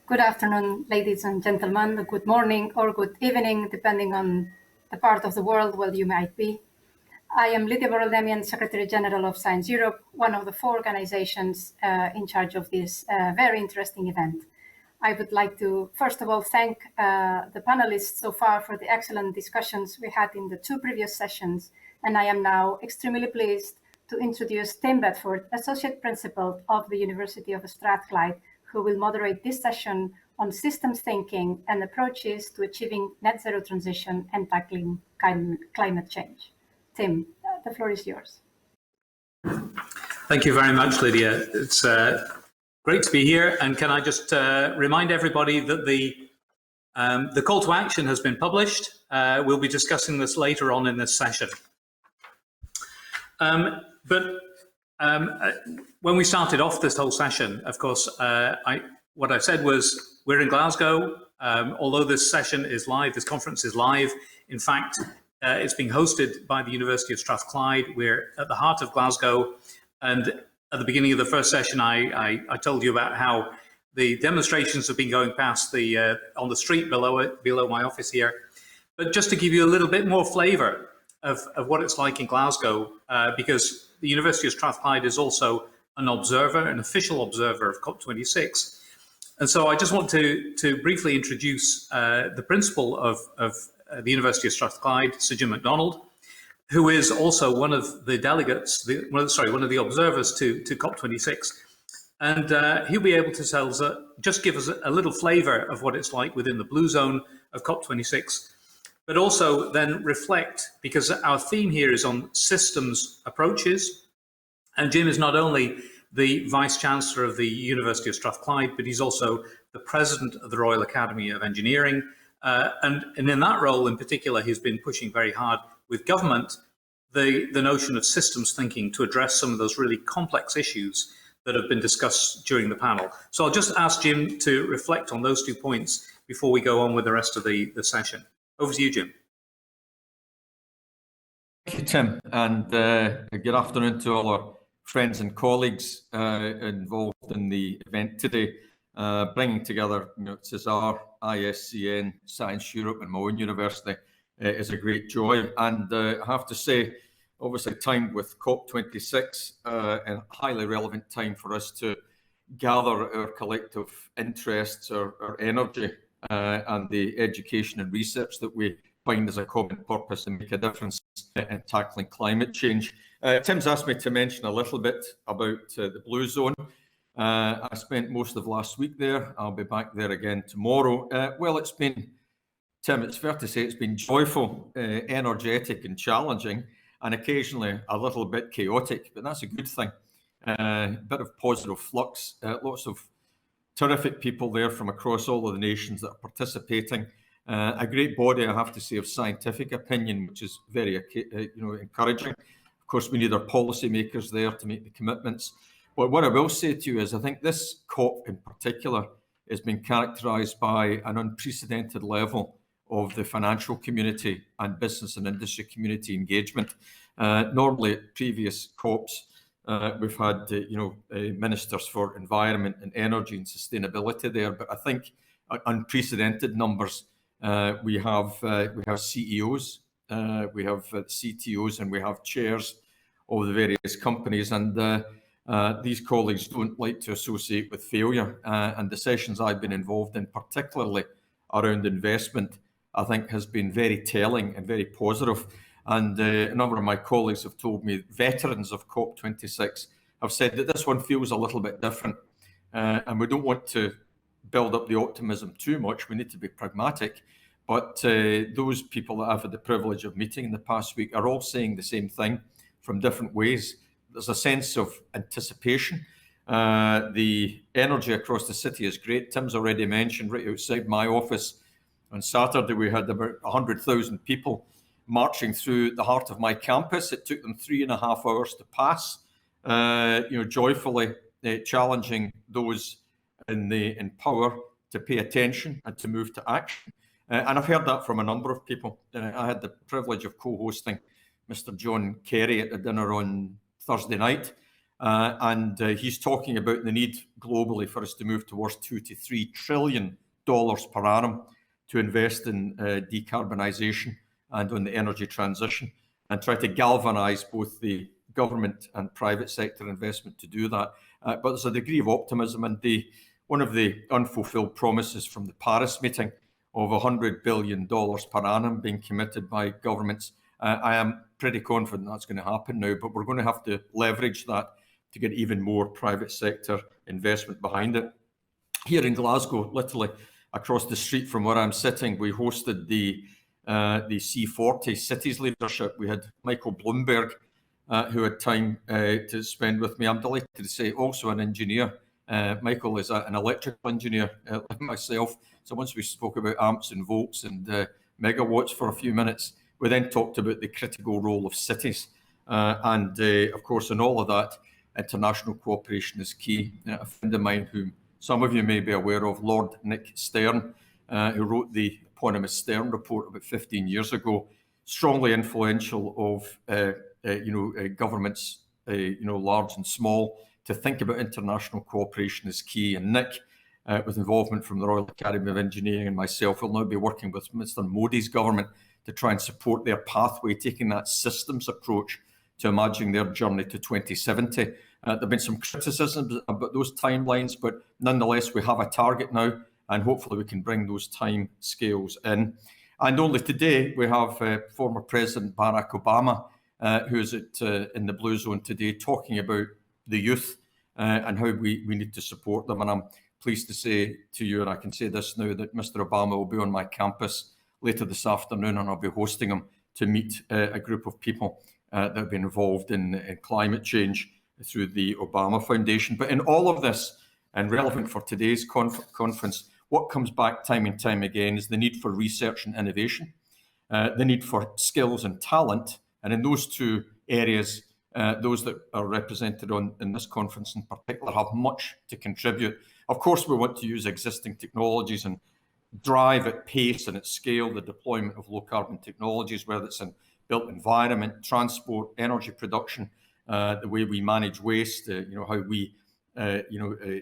Good afternoon, ladies and gentlemen, good morning or good evening, depending on the part of the world where you might be. I am Lydia Borrell-Demian, Secretary General of Science Europe, one of the 4 organizations in charge of this very interesting event. I would like to, first of all, thank the panelists so far for the excellent discussions we had in the 2 previous sessions, and I am now extremely pleased to introduce Tim Bedford, Associate Principal of the University of Strathclyde, who will moderate this session on systems thinking and approaches to achieving net zero transition and tackling climate change. Tim, the floor is yours. Thank you very much, Lydia. It's great to be here. And can I just remind everybody that the call to action has been published. We'll be discussing this later on in this session. When we started off this whole session, of course, what I said was we're in Glasgow. Although this session is live, this conference is live. In fact, it's being hosted by the University of Strathclyde. We're at the heart of Glasgow. And at the beginning of the first session, I told you about how the demonstrations have been going past on the street below my office here. But just to give you a little bit more flavour of what it's like in Glasgow, because the University of Strathclyde is also an observer, an official observer of COP26. And so I just want to briefly introduce the principal of the University of Strathclyde, Sir Jim MacDonald, who is also one of the delegates, one of the observers to COP26. And he'll be able to just give us a little flavour of what it's like within the blue zone of COP26, but also then reflect, because our theme here is on systems approaches. And Jim is not only the Vice-Chancellor of the University of Strathclyde, but he's also the President of the Royal Academy of Engineering. And in that role in particular, he's been pushing very hard with government the notion of systems thinking to address some of those really complex issues that have been discussed during the panel. So I'll just ask Jim to reflect on those 2 points before we go on with the rest of the session. Over to you, Jim. Thank you, Tim, and good afternoon to all our friends and colleagues involved in the event today, bringing together CESAR, ISCN, Science Europe and my own university is a great joy. And I have to say, obviously timed with COP26, a highly relevant time for us to gather our collective interests, our energy, and the education and research that we find as a common purpose and make a difference in tackling climate change. Tim's asked me to mention a little bit about the Blue Zone. I spent most of last week there. I'll be back there again tomorrow. Well, it's been, Tim, it's fair to say it's been joyful, energetic and challenging, and occasionally a little bit chaotic, but that's a good thing. A bit of positive flux, lots of terrific people there from across all of the nations that are participating. A great body, I have to say, of scientific opinion, which is very encouraging. Of course, we need our policymakers there to make the commitments. But what I will say to you is I think this COP in particular has been characterised by an unprecedented level of the financial community and business and industry community engagement. Normally at previous COPs, we've had ministers for environment and energy and sustainability there, but I think unprecedented numbers. We have CEOs, we have CTOs, and we have chairs of the various companies. And these colleagues don't like to associate with failure. And the sessions I've been involved in, particularly around investment, I think has been very telling and very positive. And a number of my colleagues have told me, veterans of COP26 have said that this one feels a little bit different. And we don't want to build up the optimism too much. We need to be pragmatic. But those people that I've had the privilege of meeting in the past week are all saying the same thing from different ways. There's a sense of anticipation. The energy across the city is great. Tim's already mentioned right outside my office on Saturday, we had about 100,000 people marching through the heart of my campus. It took them 3.5 hours to pass, joyfully challenging those in power to pay attention and to move to action. And I've heard that from a number of people. I had the privilege of co-hosting Mr. John Kerry at a dinner on Thursday night. and he's talking about the need globally for us to move towards $2 to $3 trillion per annum to invest in decarbonisation and on the energy transition, and try to galvanise both the government and private sector investment to do that. But there's a degree of optimism, and one of the unfulfilled promises from the Paris meeting of $100 billion per annum being committed by governments, I am pretty confident that's going to happen now, but we're going to have to leverage that to get even more private sector investment behind it. Here in Glasgow, literally across the street from where I'm sitting, we hosted the C40 Cities Leadership. We had Michael Bloomberg, who had time to spend with me. I'm delighted to say also an engineer. Michael is an electrical engineer like myself. So once we spoke about amps and volts and megawatts for a few minutes, we then talked about the critical role of cities. And of course, in all of that, international cooperation is key. A friend of mine, whom some of you may be aware of, Lord Nick Stern, who wrote the eponymous Stern Report about 15 years ago, strongly influential of governments, large and small, to think about international cooperation is key. And Nick, with involvement from the Royal Academy of Engineering and myself, will now be working with Mr. Modi's government to try and support their pathway, taking that systems approach to imagining their journey to 2070. There have been some criticisms about those timelines, but nonetheless, we have a target now, and hopefully we can bring those time scales in. And only today, we have former President Barack Obama, who is in the Blue Zone today, talking about the youth and how we need to support them. And I'm pleased to say to you, and I can say this now, that Mr. Obama will be on my campus later this afternoon, and I'll be hosting him to meet a group of people that have been involved in climate change through the Obama Foundation. But in all of this, and relevant for today's conference, what comes back time and time again is the need for research and innovation, the need for skills and talent. And in those two areas, those that are represented in this conference in particular have much to contribute. Of course, we want to use existing technologies and drive at pace and at scale the deployment of low carbon technologies, whether it's in built environment, transport, energy production, the way we manage waste, how we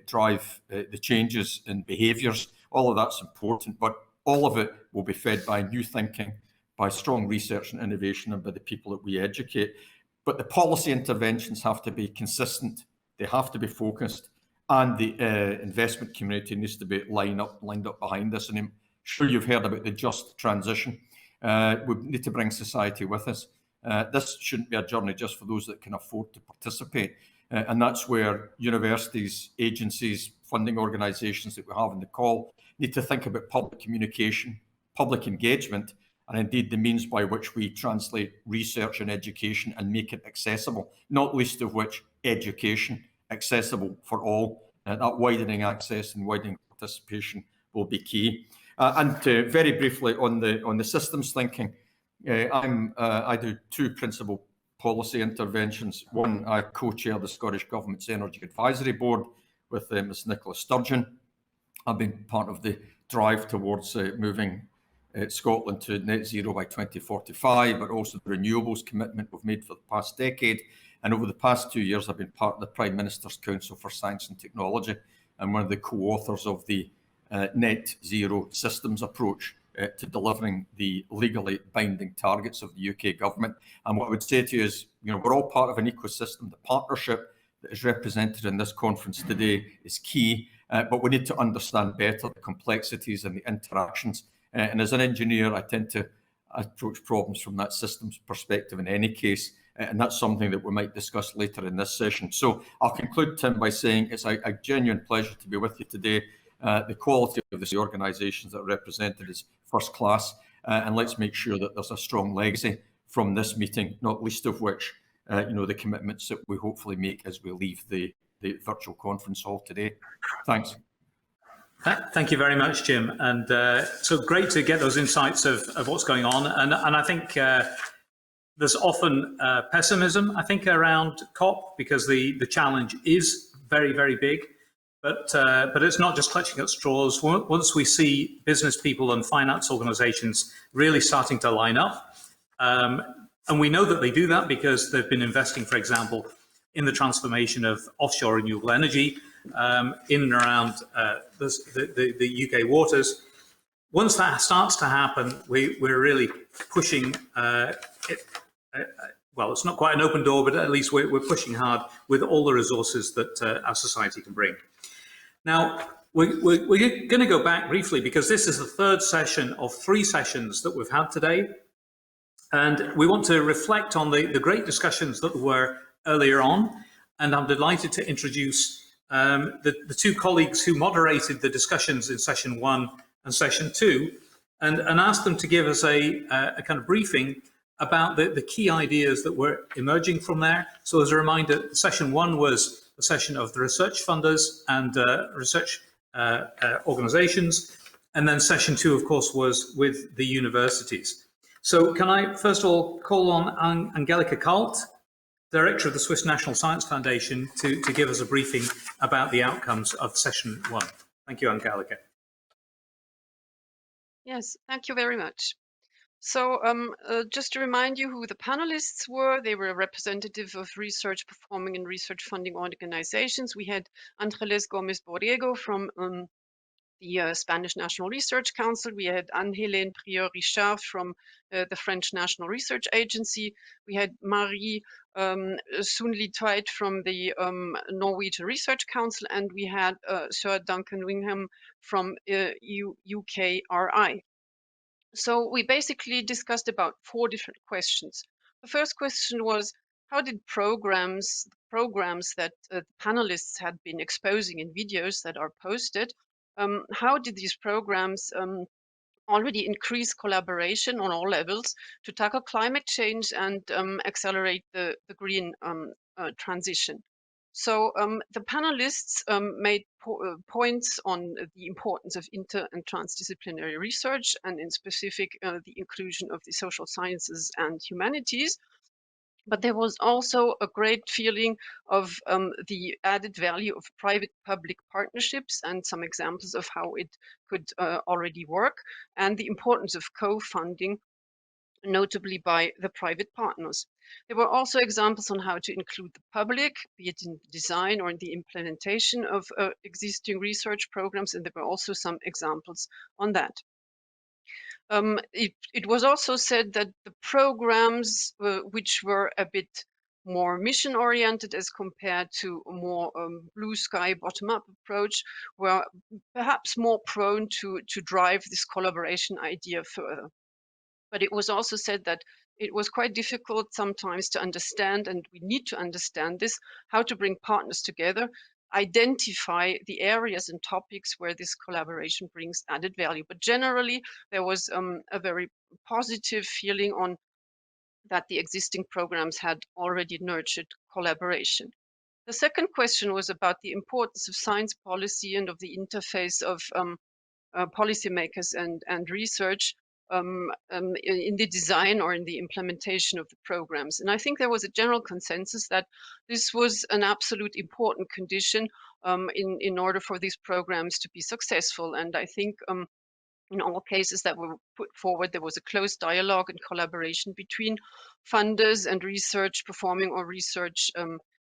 drive the changes in behaviours. All of that's important, but all of it will be fed by new thinking, by strong research and innovation, and by the people that we educate. But the policy interventions have to be consistent. They have to be focused, and the investment community needs to be lined up behind this. And I'm sure you've heard about the just transition. We need to bring society with us. This shouldn't be a journey just for those that can afford to participate. And that's where universities, agencies, funding organisations that we have in the call need to think about public communication, public engagement, and indeed the means by which we translate research and education and make it accessible, not least of which education, accessible for all. That widening access and widening participation will be key. And very briefly on the systems thinking, I do two principal policy interventions. One, I co-chair the Scottish Government's Energy Advisory Board with Ms Nicola Sturgeon. I've been part of the drive towards moving Scotland to net zero by 2045, but also the renewables commitment we've made for the past decade. And over the past 2 years, I've been part of the Prime Minister's Council for Science and Technology and one of the co-authors of the net zero systems approach to delivering the legally binding targets of the UK government. And what I would say to you is, we're all part of an ecosystem. The partnership that is represented in this conference today is key, but we need to understand better the complexities and the interactions. And as an engineer, I tend to approach problems from that systems perspective in any case, and that's something that we might discuss later in this session. So I'll conclude, Tim, by saying it's a genuine pleasure to be with you today. The quality of the organisations that are represented is first class, and let's make sure that there's a strong legacy from this meeting, not least of which, the commitments that we hopefully make as we leave the virtual conference hall today. Thanks. Thank you very much, Jim. And so great to get those insights of what's going on. And I think there's often pessimism, I think, around COP because the challenge is very, very big. But it's not just clutching at straws. Once we see business people and finance organizations really starting to line up, and we know that they do that because they've been investing, for example, in the transformation of offshore renewable energy in and around the UK waters. Once that starts to happen, we're really pushing well, it's not quite an open door, but at least we're pushing hard with all the resources that our society can bring. Now, we're going to go back briefly because this is the third session of 3 sessions that we've had today. And we want to reflect on the great discussions that were earlier on. And I'm delighted to introduce the 2 colleagues who moderated the discussions in session 1 and session 2, and ask them to give us a kind of briefing about the key ideas that were emerging from there. So as a reminder, session 1 was a session of the research funders and research organizations. And then session 2, of course, was with the universities. So can I first of all call on Angelika Kalt, Director of the Swiss National Science Foundation, to give us a briefing about the outcomes of session 1. Thank you, Angelika. Yes, thank you very much. So just to remind you who the panelists were, they were a representative of research performing and research funding organizations. We had Ángeles Gómez Borrego from the Spanish National Research Council. We had Anne-Hélène Prieur-Richard from the French National Research Agency. We had Marie Soonley Twite from the Norwegian Research Council, and we had Sir Duncan Wingham from UKRI. So we basically discussed about 4 different questions. The first question was, how did programs that the panelists had been exposing in videos that are posted, how did these programs already increase collaboration on all levels to tackle climate change and accelerate the green transition? So the panelists made points on the importance of inter and transdisciplinary research, and in specific, the inclusion of the social sciences and humanities. But there was also a great feeling of the added value of private-public partnerships and some examples of how it could already work, and the importance of co-funding, notably by the private partners. There were also examples on how to include the public, be it in design or in the implementation of existing research programs, and there were also some examples on that. It was also said that the programs which were a bit more mission-oriented as compared to a more blue sky bottom-up approach were perhaps more prone to drive this collaboration idea further. But it was also said that it was quite difficult sometimes to understand, and we need to understand this, how to bring partners together, identify the areas and topics where this collaboration brings added value. But generally, there was a very positive feeling on that the existing programs had already nurtured collaboration. The second question was about the importance of science policy and of the interface of policymakers and research in the design or in the implementation of the programs. And I think there was a general consensus that this was an absolute important condition in order for these programs to be successful. And I think in all cases that were put forward, there was a close dialogue and collaboration between funders and research performing or research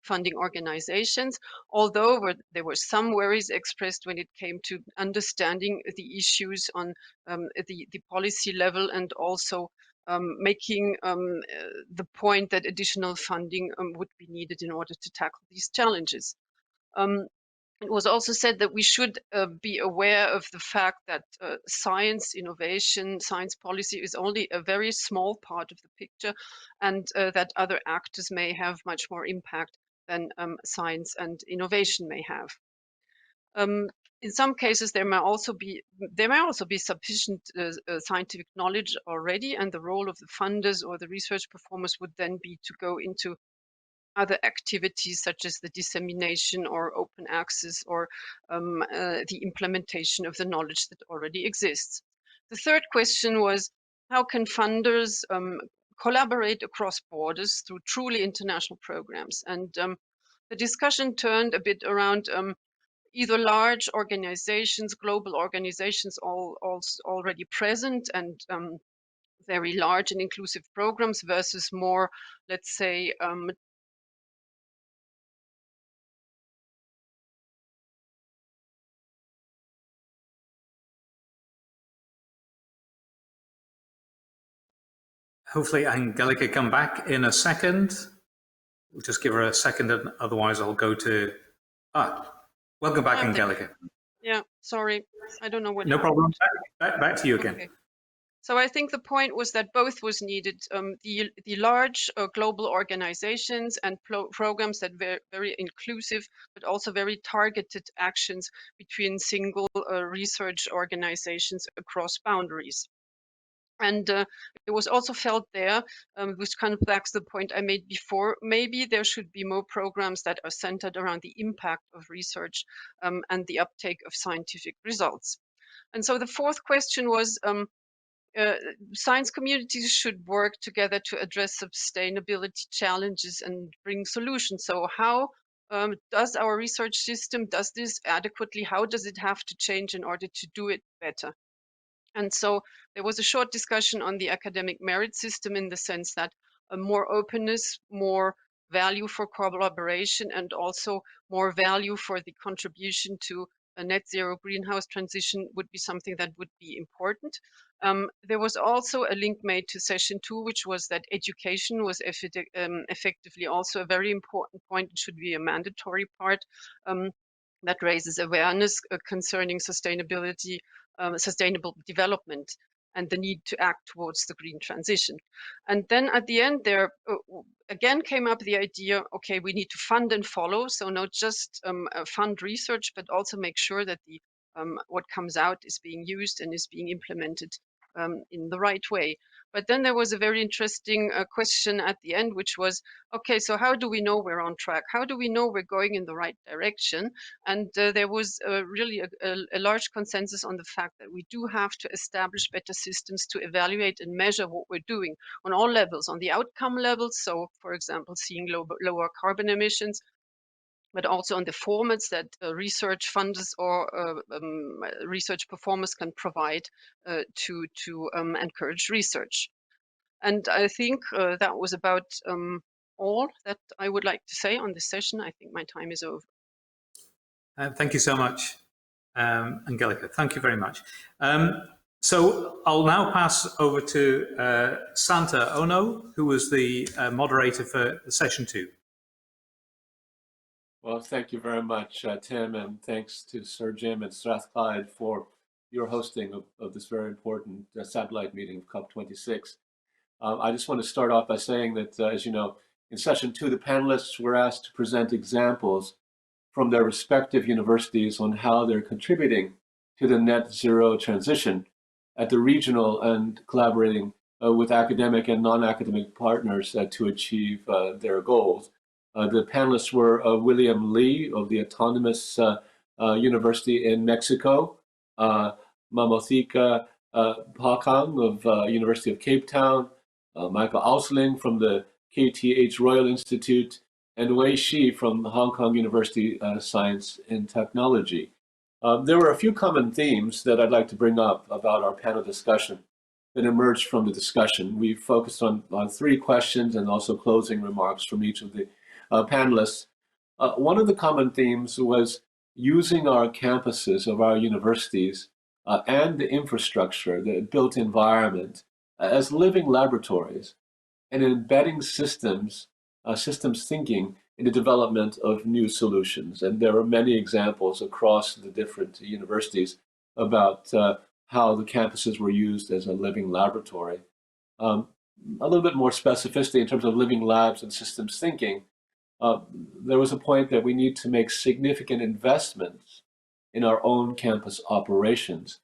funding organizations, although there were some worries expressed when it came to understanding the issues on the policy level, and also making the point that additional funding would be needed in order to tackle these challenges. It was also said that we should be aware of the fact that science innovation, science policy is only a very small part of the picture, and that other actors may have much more impact than science and innovation may have. In some cases, there may also be sufficient scientific knowledge already, and the role of the funders or the research performers would then be to go into other activities such as the dissemination or open access or the implementation of the knowledge that already exists. The third question was, how can funders collaborate across borders through truly international programs? And the discussion turned a bit around either large organizations, global organizations already present and very large and inclusive programs versus more, let's say, hopefully Angelica come back in a second. We'll just give her a second, and otherwise I'll go to, welcome back, Angelica. Yeah, sorry. I don't know what No happened. problem. Back to you again. Okay. So I think the point was that both was needed. The large global organizations and programs that were very inclusive, but also very targeted actions between single research organizations across boundaries. And it was also felt there, which kind of backs the point I made before, maybe there should be more programs that are centered around the impact of research and the uptake of scientific results. And so the fourth question was, science communities should work together to address sustainability challenges and bring solutions. So how does our research system does this adequately? How does it have to change in order to do it better? And so there was a short discussion on the academic merit system in the sense that more openness, more value for collaboration, and also more value for the contribution to a net zero greenhouse transition would be something that would be important. There was also a link made to session 2, which was that education was effectively also a very important point. It should be a mandatory part that raises awareness concerning sustainability, sustainable development, and the need to act towards the green transition. And then at the end there again came up the idea, okay, we need to fund and follow, so not just fund research, but also make sure that the what comes out is being used and is being implemented in the right way. But then there was a very interesting question at the end, which was, okay, so how do we know we're on track? How do we know we're going in the right direction? And there was really a large consensus on the fact that we do have to establish better systems to evaluate and measure what we're doing on all levels, on the outcome levels. So, for example, seeing lower carbon emissions, but also on the formats that research funders or research performers can provide to encourage research. And I think that was about all that I would like to say on this session. I think my time is over. Thank you so much, Angelica. Thank you very much. So I'll now pass over to Santa Ono, who was the moderator for session 2. Well, thank you very much, Tim, and thanks to Sir Jim and Strathclyde for your hosting of this very important satellite meeting of COP26. I just want to start off by saying that, as you know, in session 2, the panelists were asked to present examples from their respective universities on how they're contributing to the net zero transition at the regional and collaborating with academic and non-academic partners to achieve their goals. The panelists were William Lee of the Autonomous University in Mexico, Mamothika Pakang of University of Cape Town, Michael Ausling from the KTH Royal Institute, and Wei Shi from the Hong Kong University Science and Technology. There were a few common themes that I'd like to bring up about our panel discussion that emerged from the discussion. We focused on 3 questions and also closing remarks from each of the panelists. One of the common themes was using our campuses of our universities and the infrastructure, the built environment, as living laboratories and embedding systems thinking in the development of new solutions. And there are many examples across the different universities about how the campuses were used as a living laboratory. A little bit more specificity in terms of living labs and systems thinking. There was a point that we need to make significant investments in our own campus operations,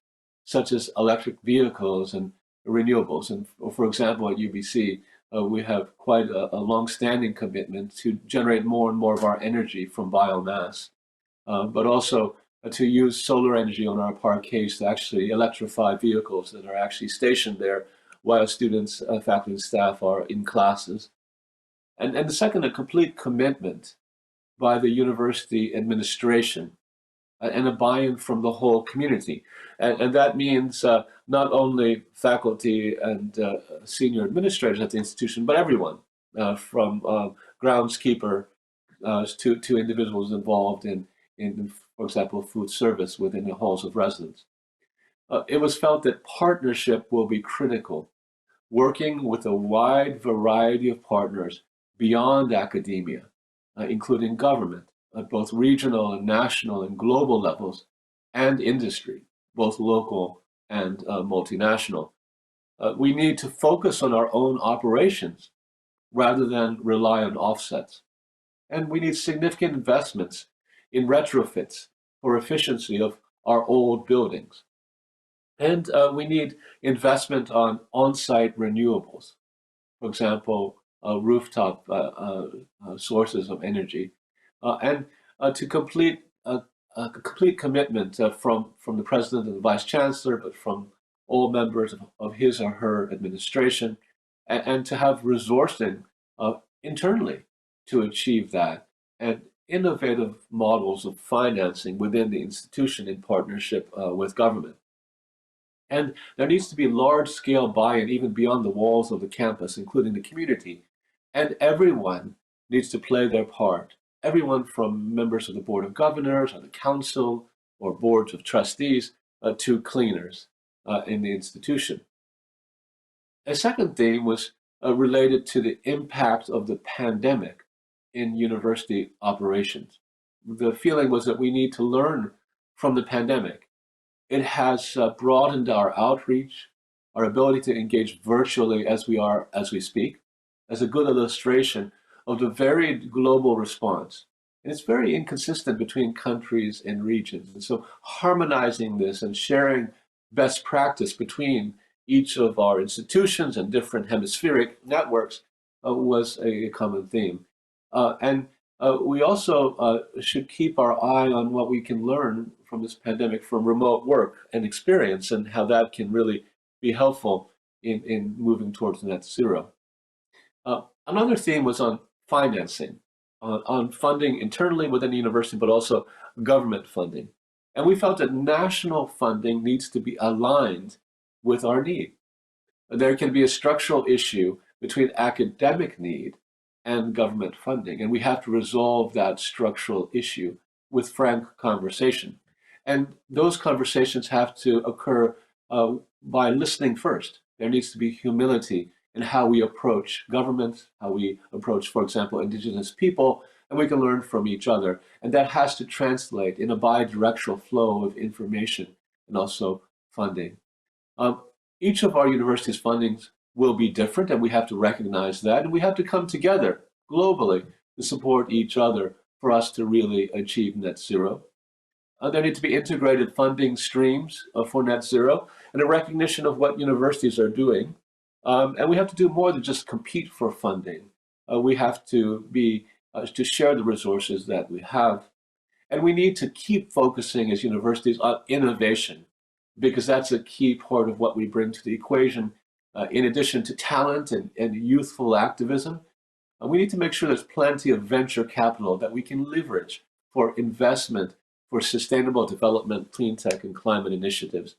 such as electric vehicles and renewables. And for example, at UBC, we have quite a long-standing commitment to generate more and more of our energy from biomass, but also to use solar energy on our parquets to actually electrify vehicles that are actually stationed there while students, faculty, and staff are in classes. And the second, a complete commitment by the university administration and a buy-in from the whole community. And that means not only faculty and senior administrators at the institution, but everyone, from groundskeeper to individuals involved in, for example, food service within the halls of residence. It was felt that partnership will be critical working with a wide variety of partners beyond academia, including government at both regional and national and global levels, and industry, both local and multinational. We need to focus on our own operations rather than rely on offsets. And we need significant investments in retrofits for efficiency of our old buildings. And we need investment on-site renewables, for example, rooftop sources of energy, and to complete a complete commitment from the president and the vice chancellor, but from all members of his or her administration, and to have resourcing internally to achieve that, and innovative models of financing within the institution in partnership with government. And there needs to be large-scale buy-in even beyond the walls of the campus, including the community. And everyone needs to play their part. Everyone from members of the Board of Governors or the Council or boards of trustees to cleaners in the institution. A second theme was related to the impact of the pandemic in university operations. The feeling was that we need to learn from the pandemic. It has broadened our outreach, our ability to engage virtually as we speak, as a good illustration of the varied global response. And it's very inconsistent between countries and regions. And so harmonizing this and sharing best practice between each of our institutions and different hemispheric networks was a common theme. And we also should keep our eye on what we can learn from this pandemic from remote work and experience, and how that can really be helpful in moving towards net zero. Another theme was on financing, on funding internally within the university, but also government funding. And we felt that national funding needs to be aligned with our need. There can be a structural issue between academic need and government funding, and we have to resolve that structural issue with frank conversation. And those conversations have to occur by listening first. There needs to be humility in how we approach government, how we approach, for example, indigenous people, and we can learn from each other. And that has to translate in a bi-directional flow of information and also funding. Each of our university's fundings will be different, and we have to recognize that, and we have to come together globally to support each other for us to really achieve net zero. There need to be integrated funding streams for net zero, and a recognition of what universities are doing. And we have to do more than just compete for funding. We have to to share the resources that we have. And we need to keep focusing as universities on innovation, because that's a key part of what we bring to the equation. In addition to talent and youthful activism, we need to make sure there's plenty of venture capital that we can leverage for investment, for sustainable development, clean tech, and climate initiatives.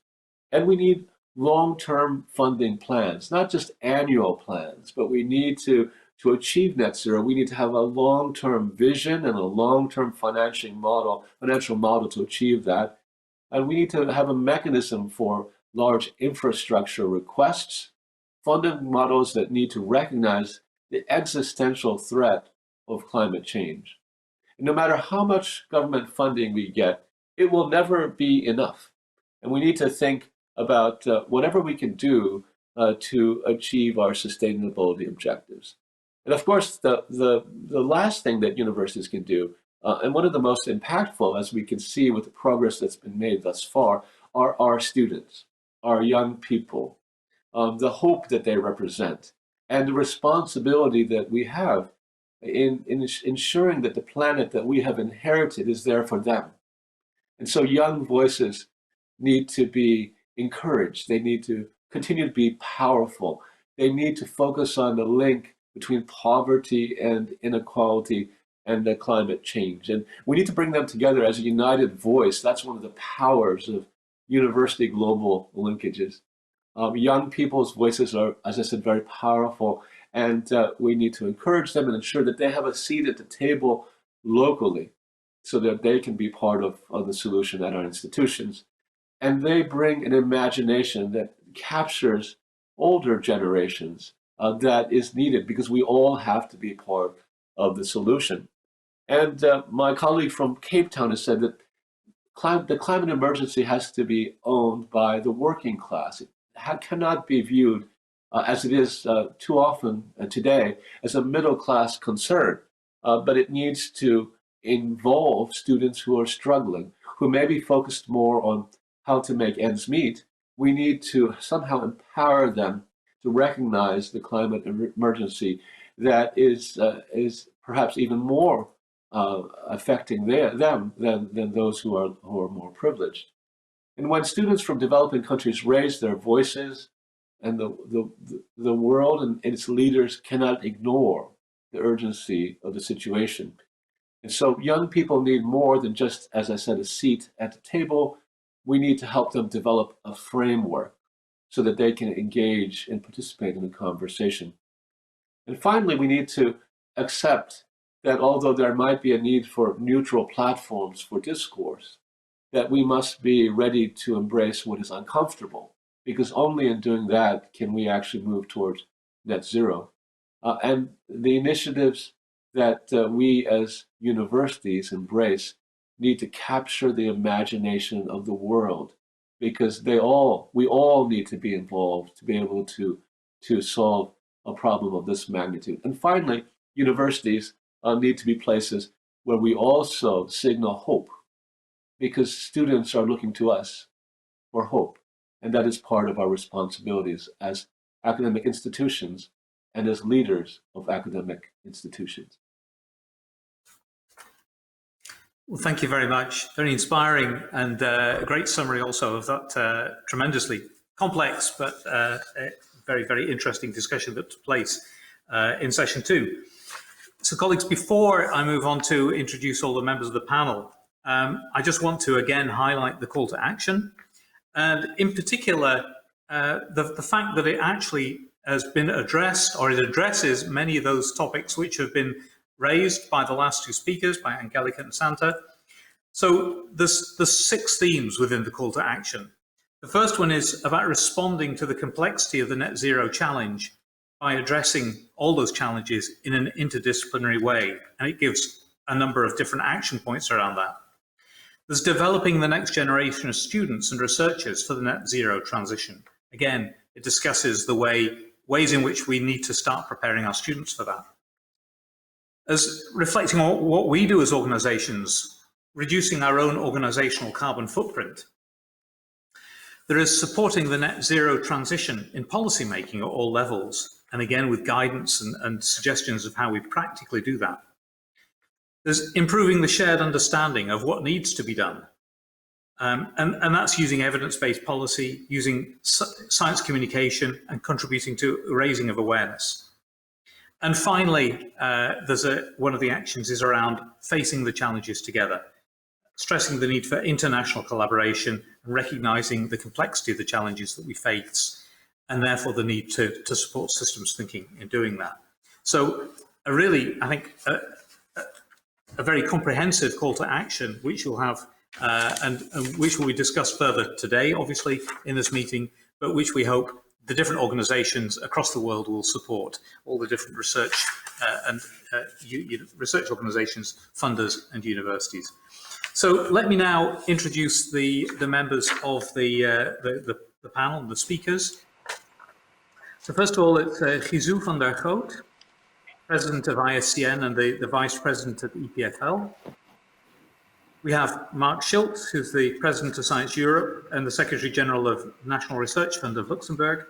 And we need long-term funding plans, not just annual plans, but we need to achieve net zero, we need to have a long-term vision and a long-term financial model to achieve that. And we need to have a mechanism for large infrastructure requests, funding models that need to recognize the existential threat of climate change. And no matter how much government funding we get, it will never be enough. And we need to think about whatever we can do to achieve our sustainability objectives. And of course, the last thing that universities can do, and one of the most impactful, as we can see with the progress that's been made thus far, are our students, our young people, the hope that they represent, and the responsibility that we have in ensuring that the planet that we have inherited is there for them. And so young voices need to be encouraged. They need to continue to be powerful. They need to focus on the link between poverty and inequality and the climate change. And we need to bring them together as a united voice. That's one of the powers of university global linkages. Young people's voices are, as I said, very powerful, and we need to encourage them and ensure that they have a seat at the table locally so that they can be part of the solution at our institutions. And they bring an imagination that captures older generations that is needed, because we all have to be part of the solution. And my colleague from Cape Town has said that the climate emergency has to be owned by the working class. It cannot be viewed as it is too often today as a middle class concern, but it needs to involve students who are struggling, who may be focused more on how to make ends meet. We need to somehow empower them to recognize the climate emergency that is perhaps even more affecting them than those who are more privileged. And when students from developing countries raise their voices, and the world and its leaders cannot ignore the urgency of the situation. And so young people need more than just, as I said, a seat at the table. We need to help them develop a framework so that they can engage and participate in the conversation. And finally, we need to accept that although there might be a need for neutral platforms for discourse, that we must be ready to embrace what is uncomfortable, because only in doing that can we actually move towards net zero. And the initiatives that we as universities embrace need to capture the imagination of the world, because we all need to be involved to be able to solve a problem of this magnitude. And finally, universities need to be places where we also signal hope, because students are looking to us for hope. And that is part of our responsibilities as academic institutions and as leaders of academic institutions. Well, thank you very much. Very inspiring, and a great summary also of that tremendously complex but very, very interesting discussion that took place in session 2. So colleagues, before I move on to introduce all the members of the panel, I just want to again highlight the call to action. And in particular, the fact that it actually has been addressed, or it addresses many of those topics which have been raised by the last 2 speakers, by Angelica and Santa. So there's 6 themes within the call to action. The first one is about responding to the complexity of the net zero challenge by addressing all those challenges in an interdisciplinary way. And it gives a number of different action points around that. There's developing the next generation of students and researchers for the net zero transition. Again, it discusses the ways in which we need to start preparing our students for that. As reflecting on what we do as organizations, reducing our own organizational carbon footprint. There is supporting the net zero transition in policy making at all levels, and again with guidance and suggestions of how we practically do that. There's improving the shared understanding of what needs to be done. And that's using evidence-based policy, using science communication, and contributing to raising of awareness. And finally, one of the actions is around facing the challenges together, stressing the need for international collaboration and recognizing the complexity of the challenges that we face, and therefore the need to support systems thinking in doing that. So I think, a very comprehensive call to action, which you'll have and which will be discussed further today, obviously, in this meeting, but which we hope the different organizations across the world will support, all the different research research organizations, funders, and universities. So let me now introduce the members of the panel, the speakers. So first of all, it's Gisou van der Goot, President of ISCN and the Vice President at EPFL. We have Mark Schultz, who's the President of Science Europe and the Secretary General of National Research Fund of Luxembourg.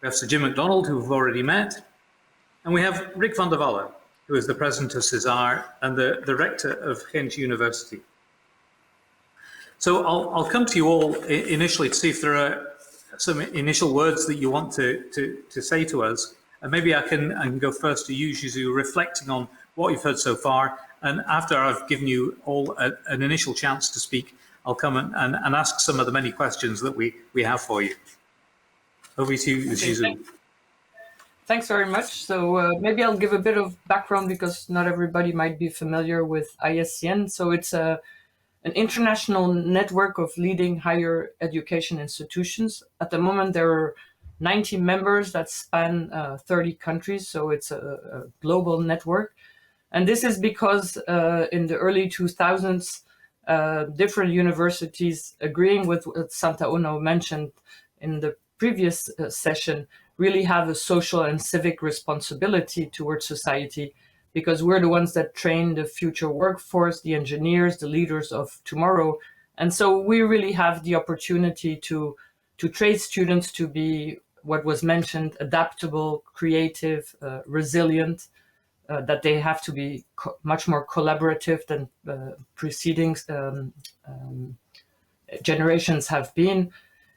We have Sir Jim MacDonald, who we've already met. And we have Rick van der Walle, who is the President of CESAR and the Rector of Ghent University. So I'll come to you all initially to see if there are some initial words that you want to say to us. And maybe I can go first to you, Gisou, reflecting on what you've heard so far. And after I've given you all an initial chance to speak, I'll come and ask some of the many questions that we have for you. Over to you, Gisou. Thanks very much. So maybe I'll give a bit of background because not everybody might be familiar with ISCN. So it's an international network of leading higher education institutions. At the moment, there are 90 members that span 30 countries, so it's a global network. And this is because in the early 2000s, different universities, agreeing with what Santa Ono mentioned in the previous session, really have a social and civic responsibility towards society, because we're the ones that train the future workforce, the engineers, the leaders of tomorrow. And so we really have the opportunity to train students to be what was mentioned, adaptable, creative, resilient, that they have to be much more collaborative than preceding generations have been.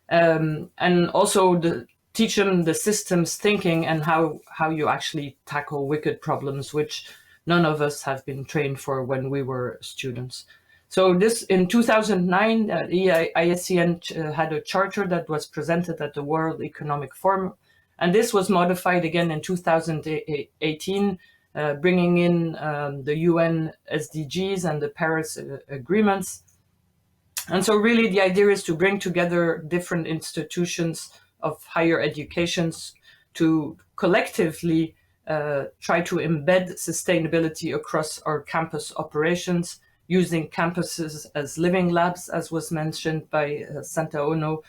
And also teach them the systems thinking and how you actually tackle wicked problems, which none of us have been trained for when we were students. So this, in 2009, ISCN had a charter that was presented at the World Economic Forum, and this was modified again in 2018, bringing in the UN SDGs and the Paris agreements. And so really the idea is to bring together different institutions of higher educations to collectively try to embed sustainability across our campus operations, using campuses as living labs, as was mentioned by Santa Ono,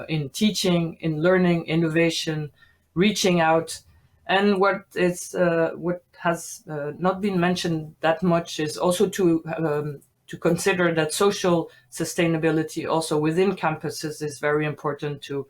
in teaching, in learning, innovation, reaching out. And what has not been mentioned that much is also to consider that social sustainability also within campuses is very important to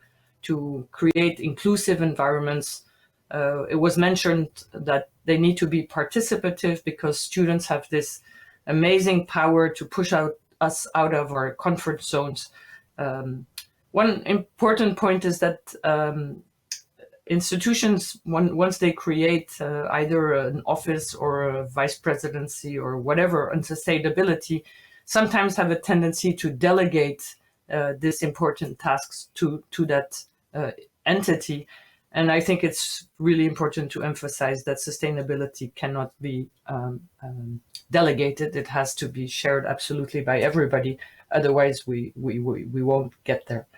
create inclusive environments. It was mentioned that they need to be participative because students have this amazing power to push us out of our comfort zones. One important point is that institutions, once they create either an office or a vice presidency or whatever on sustainability, sometimes have a tendency to delegate these important tasks to that entity. And I think it's really important to emphasize that sustainability cannot be delegated. It has to be shared absolutely by everybody. Otherwise, we won't get there.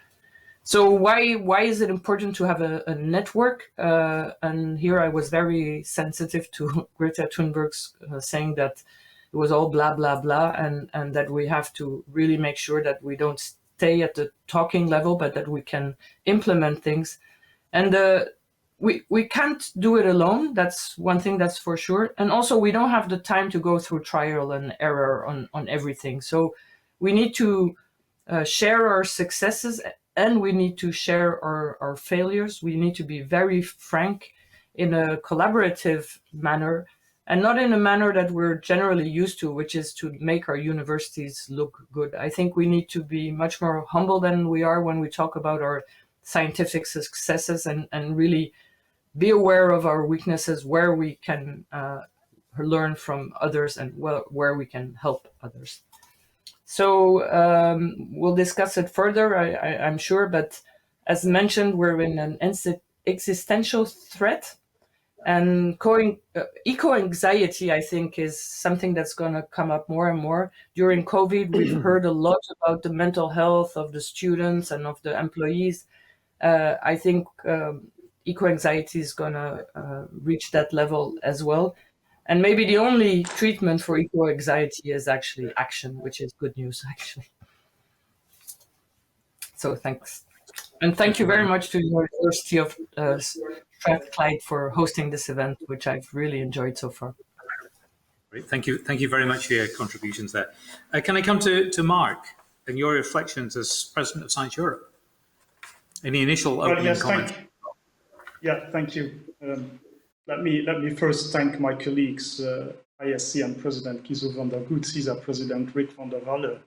So why is it important to have a network? And here I was very sensitive to Greta Thunberg's saying that it was all blah, blah, blah, and that we have to really make sure that we don't stay at the talking level, but that we can implement things. And we can't do it alone. That's one thing that's for sure. And also we don't have the time to go through trial and error on everything. So we need to share our successes, and we need to share our failures. We need to be very frank in a collaborative manner, and not in a manner that we're generally used to, which is to make our universities look good. I think we need to be much more humble than we are when we talk about our scientific successes, and really be aware of our weaknesses, where we can learn from others, and where we can help others. So we'll discuss it further, I'm sure, but as mentioned, we're in an existential threat, and eco-anxiety, I think, is something that's going to come up more and more. During COVID, we've heard a lot about the mental health of the students and of the employees. I think eco-anxiety is going to reach that level as well. And maybe the only treatment for eco-anxiety is actually action, which is good news, actually. So thanks. And thank you very much to the University of Strathclyde for hosting this event, which I've really enjoyed so far. Great. Thank you very much for your contributions there. Can I come to Mark and your reflections as President of Science Europe? Any initial opening comments? Thank you. Let me first thank my colleagues, ISCN President Kizo van der Goet, CISA President Rick van der Walle,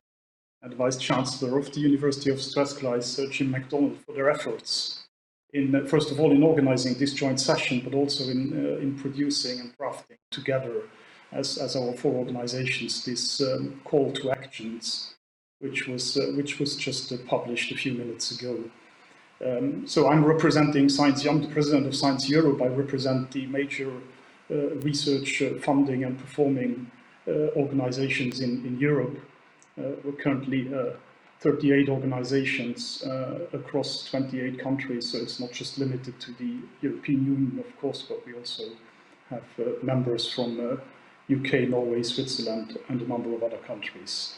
and Vice Chancellor of the University of Strathclyde, Sir Jim MacDonald, for their efforts in, first of all, in organizing this joint session, but also in producing and crafting together as our four organizations this call to actions, which was just published a few minutes ago. So I'm representing Science, I'm the president of Science Europe. I represent the major research funding and performing organizations in Europe. We're currently 38 organizations across 28 countries, so it's not just limited to the European Union, of course, but we also have members from UK, Norway, Switzerland, and a number of other countries.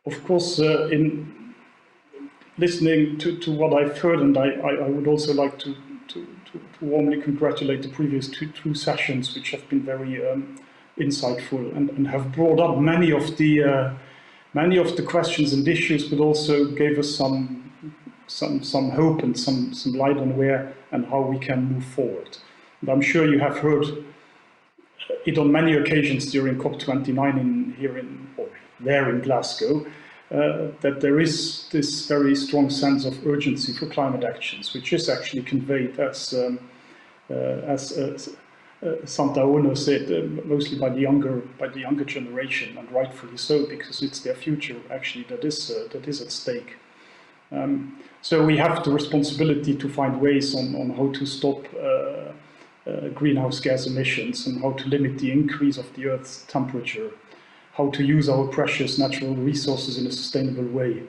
Of course, in listening to what I've heard, and I would also like to warmly congratulate the previous two sessions, which have been very insightful and have brought up many of the questions and issues, but also gave us some hope and some light on where and how we can move forward. And I'm sure you have heard it on many occasions during COP29 there in Glasgow, that there is this very strong sense of urgency for climate actions, which is actually conveyed as Santa Ono said, mostly by the younger generation, and rightfully so, because it's their future actually that is at stake. So we have the responsibility to find ways on how to stop greenhouse gas emissions and how to limit the increase of the Earth's temperature, how to use our precious natural resources in a sustainable way.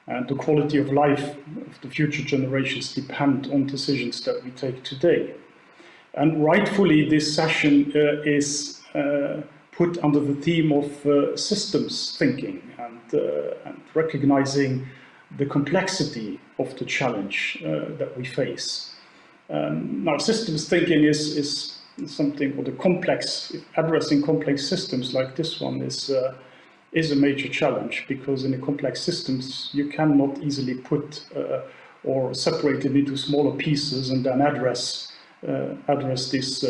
And the quality of life of the future generations depend on decisions that we take today. And rightfully, this session is put under the theme of systems thinking and recognizing the complexity of the challenge that we face. Now, systems thinking is something, or the complex, addressing complex systems like this one is a major challenge, because in the complex systems you cannot easily put or separate it into smaller pieces and then address these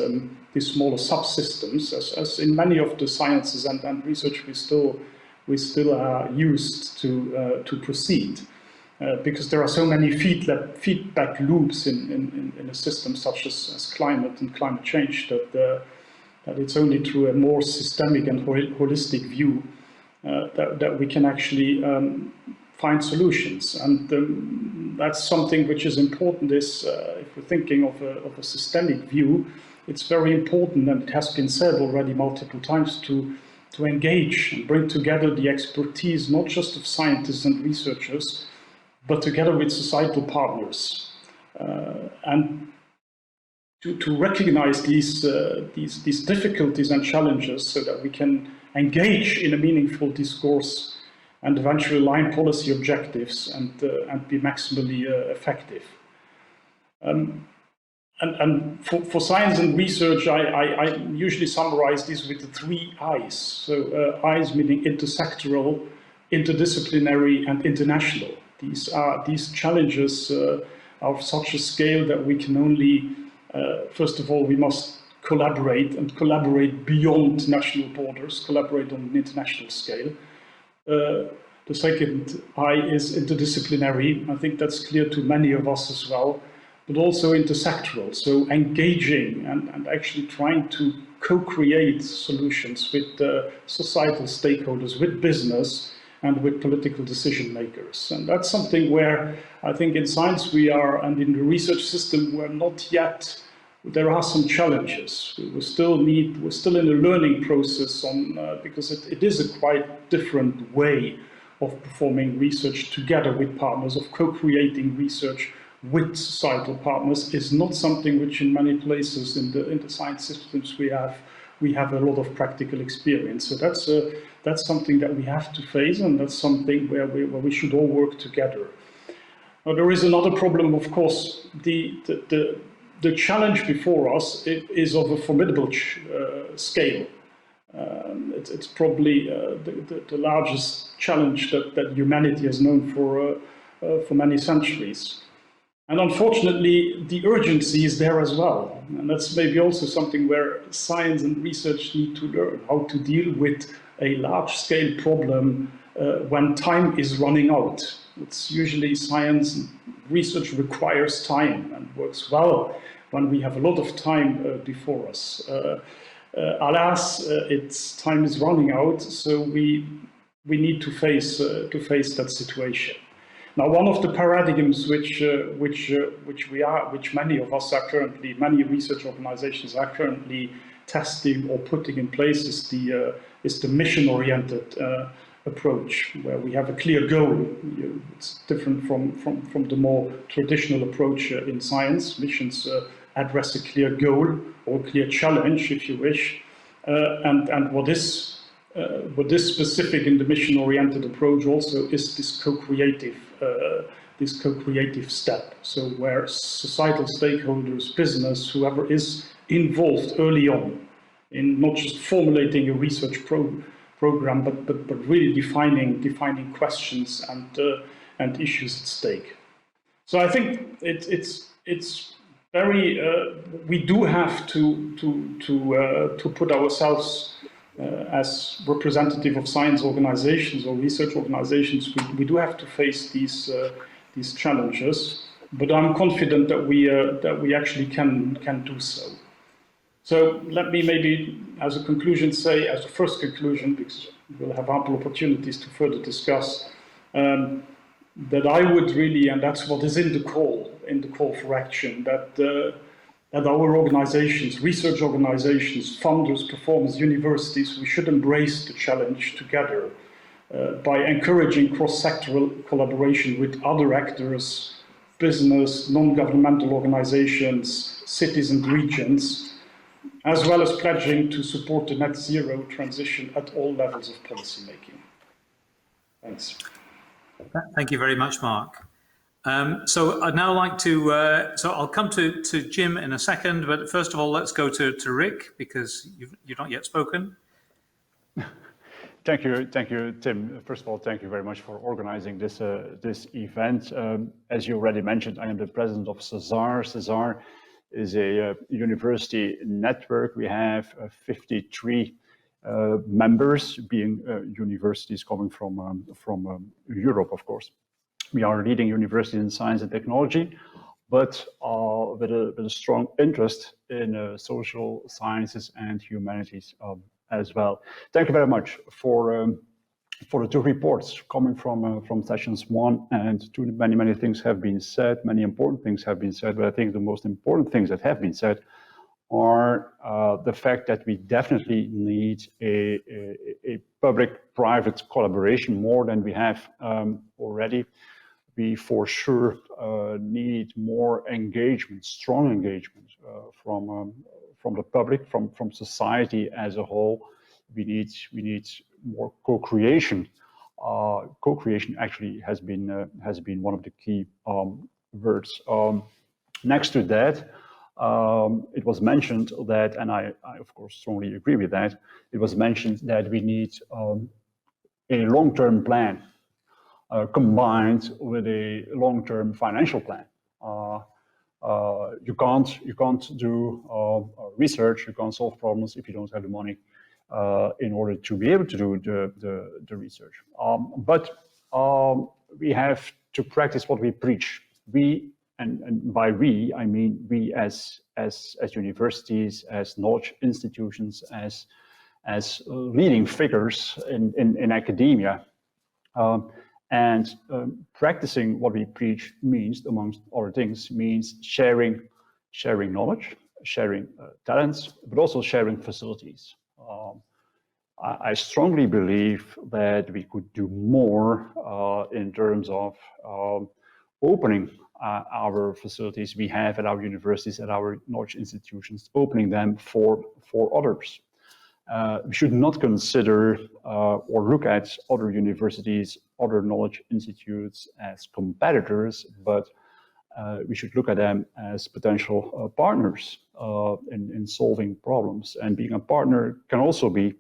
smaller subsystems, as in many of the sciences and research we still are used to proceed. Because there are so many feedback loops in a system such as climate and climate change that it's only through a more systemic and holistic view that we can actually find solutions. And that's something which is important, is if we're thinking of a systemic view, it's very important, and it has been said already multiple times, to engage and bring together the expertise, not just of scientists and researchers, but together with societal partners, and to recognize these difficulties and challenges so that we can engage in a meaningful discourse and eventually align policy objectives and be maximally effective. And for science and research, I usually summarize this with the 3 I's. So I's meaning intersectoral, interdisciplinary, and international. These challenges are of such a scale that we can only, first of all, we must collaborate beyond national borders, collaborate on an international scale. The second I is interdisciplinary. I think that's clear to many of us as well, but also intersectoral. So engaging and actually trying to co-create solutions with societal stakeholders, with business, and with political decision makers. And that's something where I think in science we are, and in the research system, we're not yet, there are some challenges. We're still in a learning process because it is a quite different way of performing research together with partners, of co-creating research with societal partners is not something which in many places in the science systems we have a lot of practical experience. So that's something that we have to face, and that's something where we should all work together. Now, there is another problem, of course. The challenge before us is of a formidable scale. It's probably the largest challenge that humanity has known for many centuries. And unfortunately, the urgency is there as well. And that's maybe also something where science and research need to learn how to deal with a large-scale problem when time is running out. It's usually science and research requires time and works well when we have a lot of time before us. Alas, time is running out, so we need to face that situation. Now, one of the paradigms which many of us are currently, many research organizations are currently testing or putting in place is the mission-oriented approach, where we have a clear goal. It's different from the more traditional approach in science. Missions address a clear goal or clear challenge, if you wish, and what is specific in the mission-oriented approach also is this co-creative step. So where societal stakeholders, business, whoever is involved early on in not just formulating a research program, but really defining questions and issues at stake. So I think it's very we do have to put ourselves as representative of science organizations or research organizations. We do have to face these challenges, but I'm confident that we actually can do so. So let me maybe, as a conclusion, say, as a first conclusion, because we'll have ample opportunities to further discuss, that I would really, and that's what is in the call for action, that our organizations, research organizations, funders, performers, universities, we should embrace the challenge together by encouraging cross-sectoral collaboration with other actors, business, non-governmental organizations, cities and regions, as well as pledging to support the net zero transition at all levels of policy making. Thanks. Thank you very much, Mark. So I'd now like to, so I'll come to Jim in a second, but first of all, let's go to Rick, because you've not yet spoken. Thank you, Tim. First of all, thank you very much for organizing this event. As you already mentioned, I am the president of CESAR. CESAR is a university network. We have 53 members, being universities coming from Europe, of course. We are a leading university in science and technology, but with a strong interest in social sciences and humanities as well. Thank you very much for the two reports coming from sessions 1 and 2. Many things have been said, many important things have been said, but I think the most important things that have been said are the fact that we definitely need a public-private collaboration more than we have already. We for sure need more engagement, strong engagement from the public, from society as a whole. We need more co-creation. Co-creation actually has been one of the key words. Next to that, it was mentioned that, and I of course strongly agree with that, it was mentioned that we need a long-term plan combined with a long-term financial plan. You can't do research, you can't solve problems if you don't have the money in order to be able to do the research. But we have to practice what we preach. We, and by we, I mean we as universities, as knowledge institutions, as leading figures in academia. And practicing what we preach means, amongst other things, means sharing knowledge, sharing talents, but also sharing facilities. I strongly believe that we could do more in terms of opening our facilities we have at our universities, at our knowledge institutions, opening them for others. We should not consider or look at other universities, other knowledge institutes as competitors, but we should look at them as potential partners in solving problems. And being a partner can also be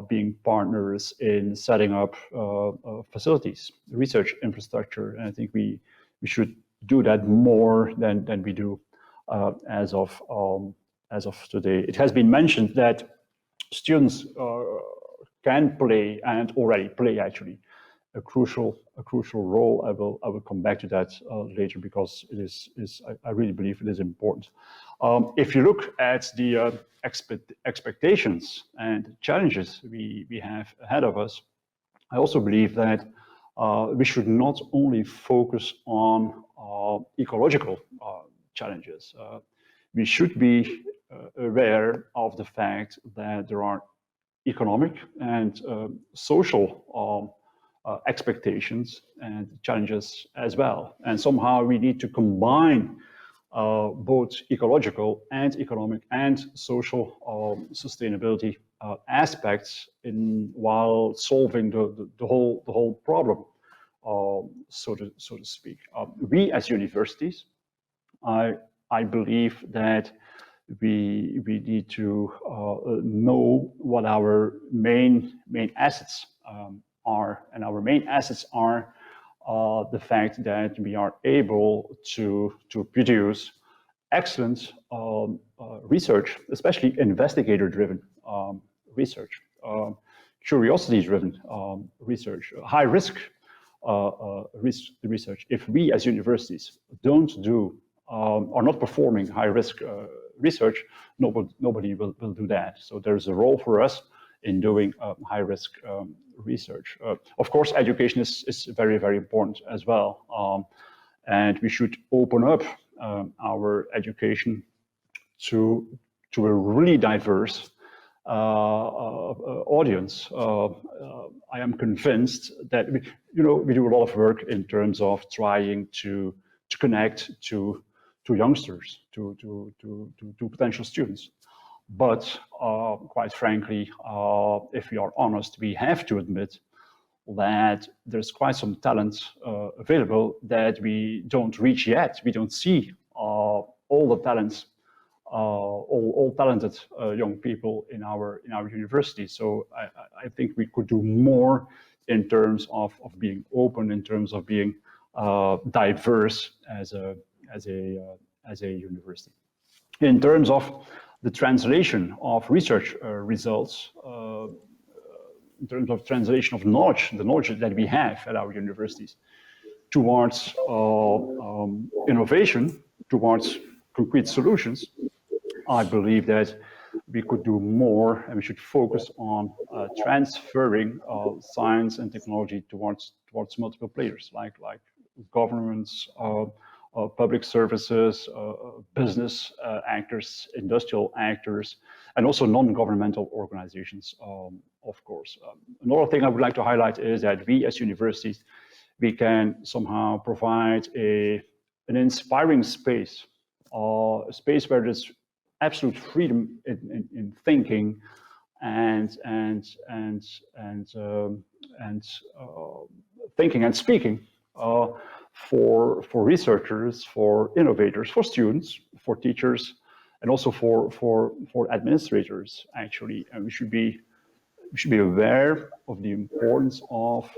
being partners in setting up facilities, research infrastructure. And I think we should do that more than we do as of today. It has been mentioned that students can play, and already play actually, a crucial role. I will come back to that later, because it is I really believe it is important. If you look at the expectations and challenges we have ahead of us, I also believe that we should not only focus on ecological challenges. We should be aware of the fact that there are economic and social expectations and challenges as well. And somehow we need to combine both ecological and economic and social sustainability aspects while solving the whole problem, so to speak. We as universities, I believe that we need to know what our main assets are, and our main assets are the fact that we are able to produce excellent research, especially investigator-driven research, curiosity-driven research, high-risk research. If we as universities don't do are not performing high-risk research, nobody will do that. So there's a role for us in doing high-risk research. Of course, education is very, very important as well. And we should open up our education to a really diverse audience. I am convinced that we do a lot of work in terms of trying to connect to youngsters, to potential students. But quite frankly, if we are honest, we have to admit that there's quite some talent available that we don't reach yet. We don't see all the talents, all talented young people in our university. So I think we could do more in terms of being open, in terms of being diverse as a university. In terms of the translation of research results, in terms of translation of knowledge, the knowledge that we have at our universities, towards innovation, towards concrete solutions, I believe that we could do more, and we should focus on transferring science and technology towards multiple players, like governments, public services, business actors, industrial actors, and also non-governmental organizations, of course. Another thing I would like to highlight is that we as universities, we can somehow provide an inspiring space, a space where there's absolute freedom in thinking and thinking and speaking for researchers, for innovators, for students, for teachers, and also for administrators, actually. And we should be aware of the importance of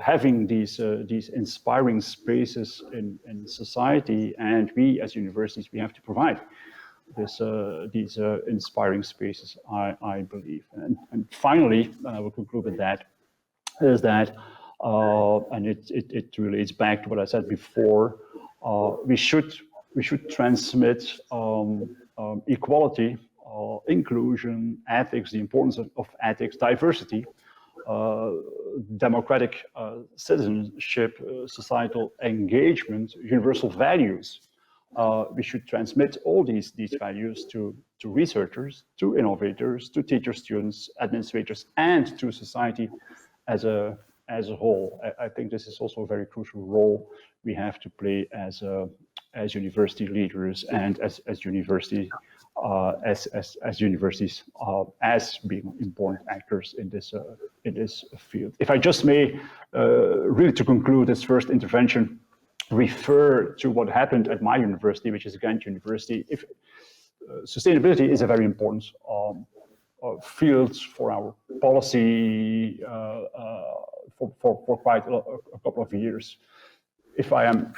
having these inspiring spaces in society, and we as universities, we have to provide these inspiring spaces, I believe. And finally, and I will conclude with that, is that and it relates back to what I said before, we should transmit equality, inclusion, ethics, the importance of ethics, diversity, democratic citizenship, societal engagement, universal values. We should transmit all these values to researchers, to innovators, to teachers, students, administrators, and to society as a whole. I think this is also a very crucial role we have to play as university leaders and as universities as being important actors in this field. If I just may, really to conclude this first intervention, refer to what happened at my university, which is Ghent University. If sustainability is a very important field for our policy for quite a couple of years. If I am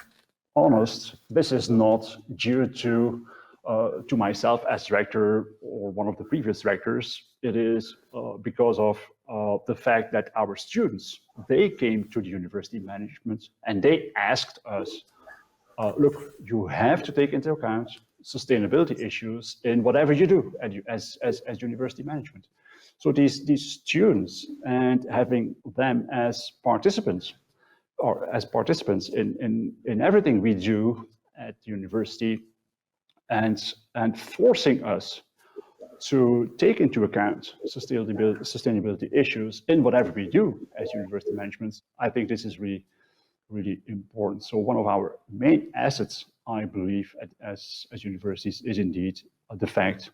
honest, this is not due to myself as rector or one of the previous rectors. It is because of the fact that our students, they came to the university management and they asked us, look, you have to take into account sustainability issues in whatever you do as university management. So these students, and having them as participants, or as participants in everything we do at the university, and forcing us to take into account sustainability issues in whatever we do as university management, I think this is really, really important. So one of our main assets, I believe, as universities is indeed the fact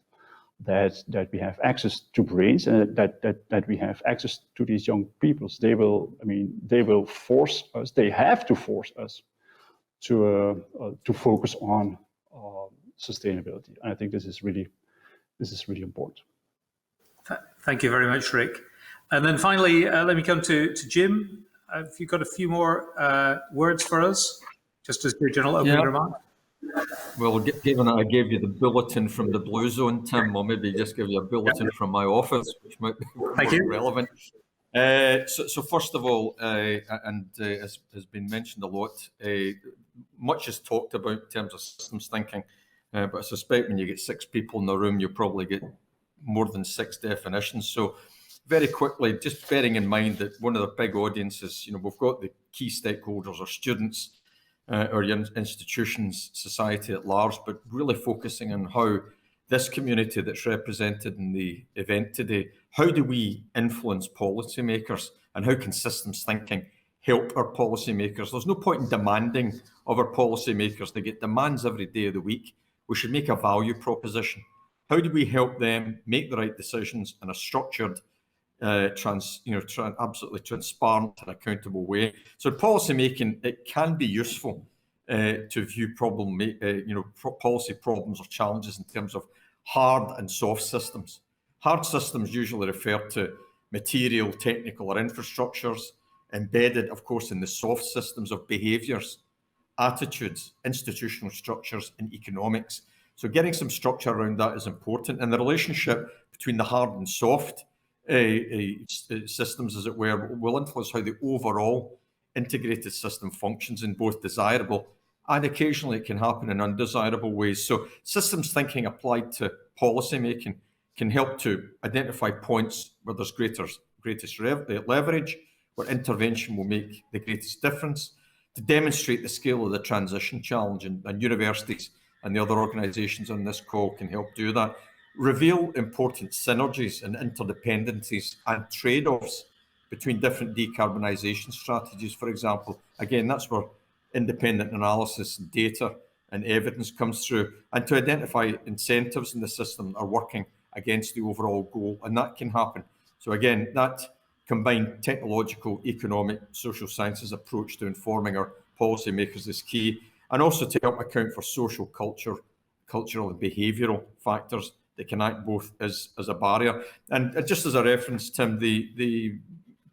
that we have access to brains and that we have access to these young people. They will force us, they have to force us to focus on sustainability. And I think this is really important. Thank you very much, Rick. And then finally, let me come to Jim. Have you got a few more words for us, just as your general opening remark? Well, given that I gave you the bulletin from the Blue Zone, Tim, I'll maybe just give you a bulletin from my office, which might be more relevant. So first of all, and as has been mentioned a lot, much is talked about in terms of systems thinking, but I suspect when you get 6 people in the room, you probably get more than 6 definitions. So very quickly, just bearing in mind that one of the big audiences, we've got the key stakeholders or students, or institutions, society at large, but really focusing on how this community that's represented in the event today, how do we influence policymakers and how can systems thinking help our policymakers? There's no point in demanding of our policymakers. They get demands every day of the week. We should make a value proposition. How do we help them make the right decisions in a structured, absolutely transparent and accountable way? So in policy making, it can be useful to view policy problems or challenges in terms of hard and soft systems. Hard systems usually refer to material, technical, or infrastructures embedded, of course, in the soft systems of behaviours, attitudes, institutional structures, and economics. So getting some structure around that is important. And the relationship between the hard and soft systems, as it were, will influence how the overall integrated system functions in both desirable and occasionally it can happen in undesirable ways. So systems thinking applied to policy making can help to identify points where there's greatest leverage, where intervention will make the greatest difference, to demonstrate the scale of the transition challenge, and universities and the other organisations on this call can help do that. Reveal important synergies and interdependencies and trade-offs between different decarbonisation strategies, for example. Again, that's where independent analysis, data and evidence comes through, and to identify incentives in the system are working against the overall goal, and that can happen. So again, that combined technological, economic, social sciences approach to informing our policymakers is key, and also to help account for social, cultural and behavioural factors that can act both as a barrier. And just as a reference, Tim, the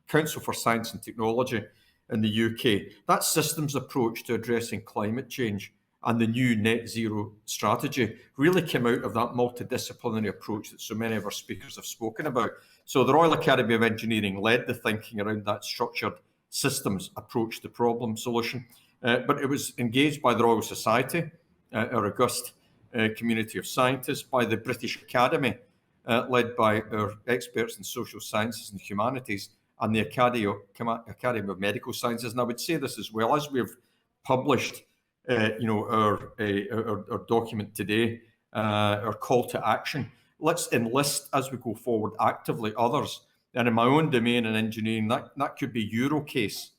Council for Science and Technology in the UK, that systems approach to addressing climate change and the new net zero strategy really came out of that multidisciplinary approach that so many of our speakers have spoken about. So the Royal Academy of Engineering led the thinking around that structured systems approach to problem solution, but it was engaged by the Royal Society, our august community of scientists, by the British Academy, led by our experts in social sciences and humanities, and the Academy of Medical Sciences. And I would say this as well, as we've published our document today, our call to action, let's enlist as we go forward actively others. And in my own domain in engineering, that could be Eurocase,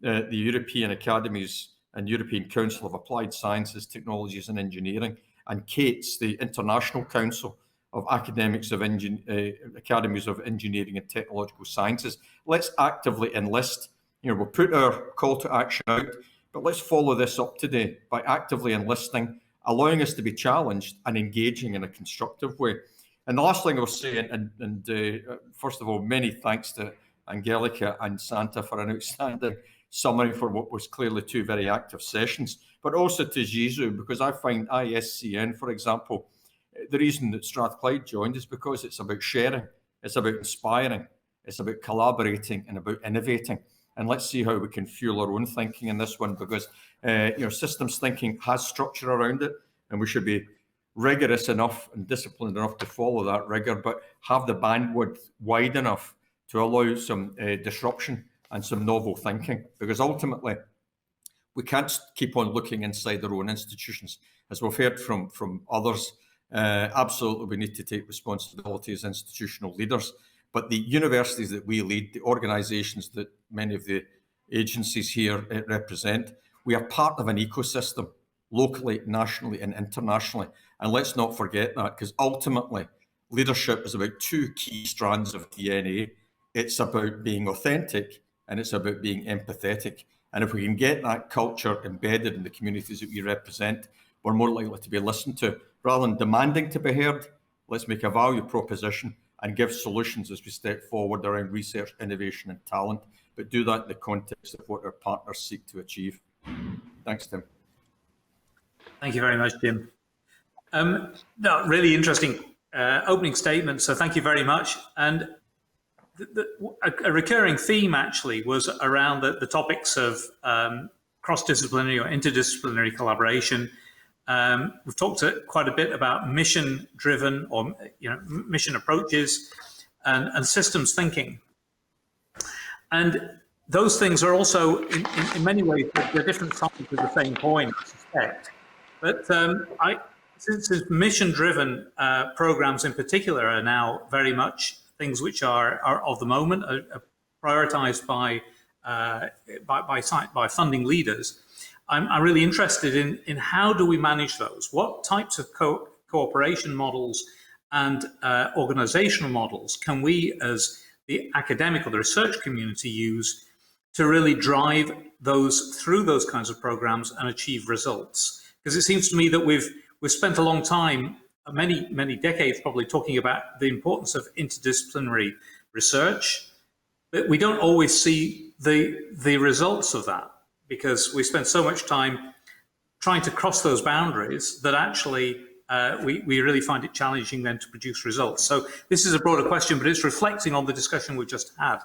the European Academies and European Council of Applied Sciences, Technologies and Engineering, and CATES, the International Council of Academies of Engineering and Technological Sciences. Let's actively enlist. We'll put our call to action out, but let's follow this up today by actively enlisting, allowing us to be challenged and engaging in a constructive way. And the last thing I'll say, and first of all, many thanks to Angelica and Santa for an outstanding summary for what was clearly 2 very active sessions, but also to Jizu, because I find ISCN, for example, the reason that Strathclyde joined is because it's about sharing, it's about inspiring, it's about collaborating and about innovating. And let's see how we can fuel our own thinking in this one, because systems thinking has structure around it, and we should be rigorous enough and disciplined enough to follow that rigor, but have the bandwidth wide enough to allow some disruption and some novel thinking, because ultimately we can't keep on looking inside our own institutions. As we've heard from others, Absolutely, we need to take responsibility as institutional leaders. But the universities that we lead, the organisations that many of the agencies here represent, we are part of an ecosystem, locally, nationally, and internationally. And let's not forget that, because ultimately, leadership is about two key strands of DNA. It's about being authentic and it's about being empathetic. And if we can get that culture embedded in the communities that we represent, we're more likely to be listened to. Rather than demanding to be heard, let's make a value proposition and give solutions as we step forward around research, innovation, and talent, but do that in the context of what our partners seek to achieve. Thanks, Tim. Thank you very much, Jim. No, really interesting opening statement, so thank you very much. And a recurring theme actually was around the topics of cross-disciplinary or interdisciplinary collaboration. We've talked quite a bit about mission-driven or mission approaches and systems thinking. And those things are also, in many ways, they're different sides of the same coin, I suspect. But since mission-driven programs in particular are now very much things which are of the moment, are prioritized by funding leaders, I'm really interested in how do we manage those? What types of cooperation models and organizational models can we as the academic or the research community use to really drive those through those kinds of programs and achieve results? Because it seems to me that we've spent a long time, many decades probably, talking about the importance of interdisciplinary research, but we don't always see the results of that, because we spend so much time trying to cross those boundaries that actually we really find it challenging then to produce results. So this is a broader question, but it's reflecting on the discussion we just had.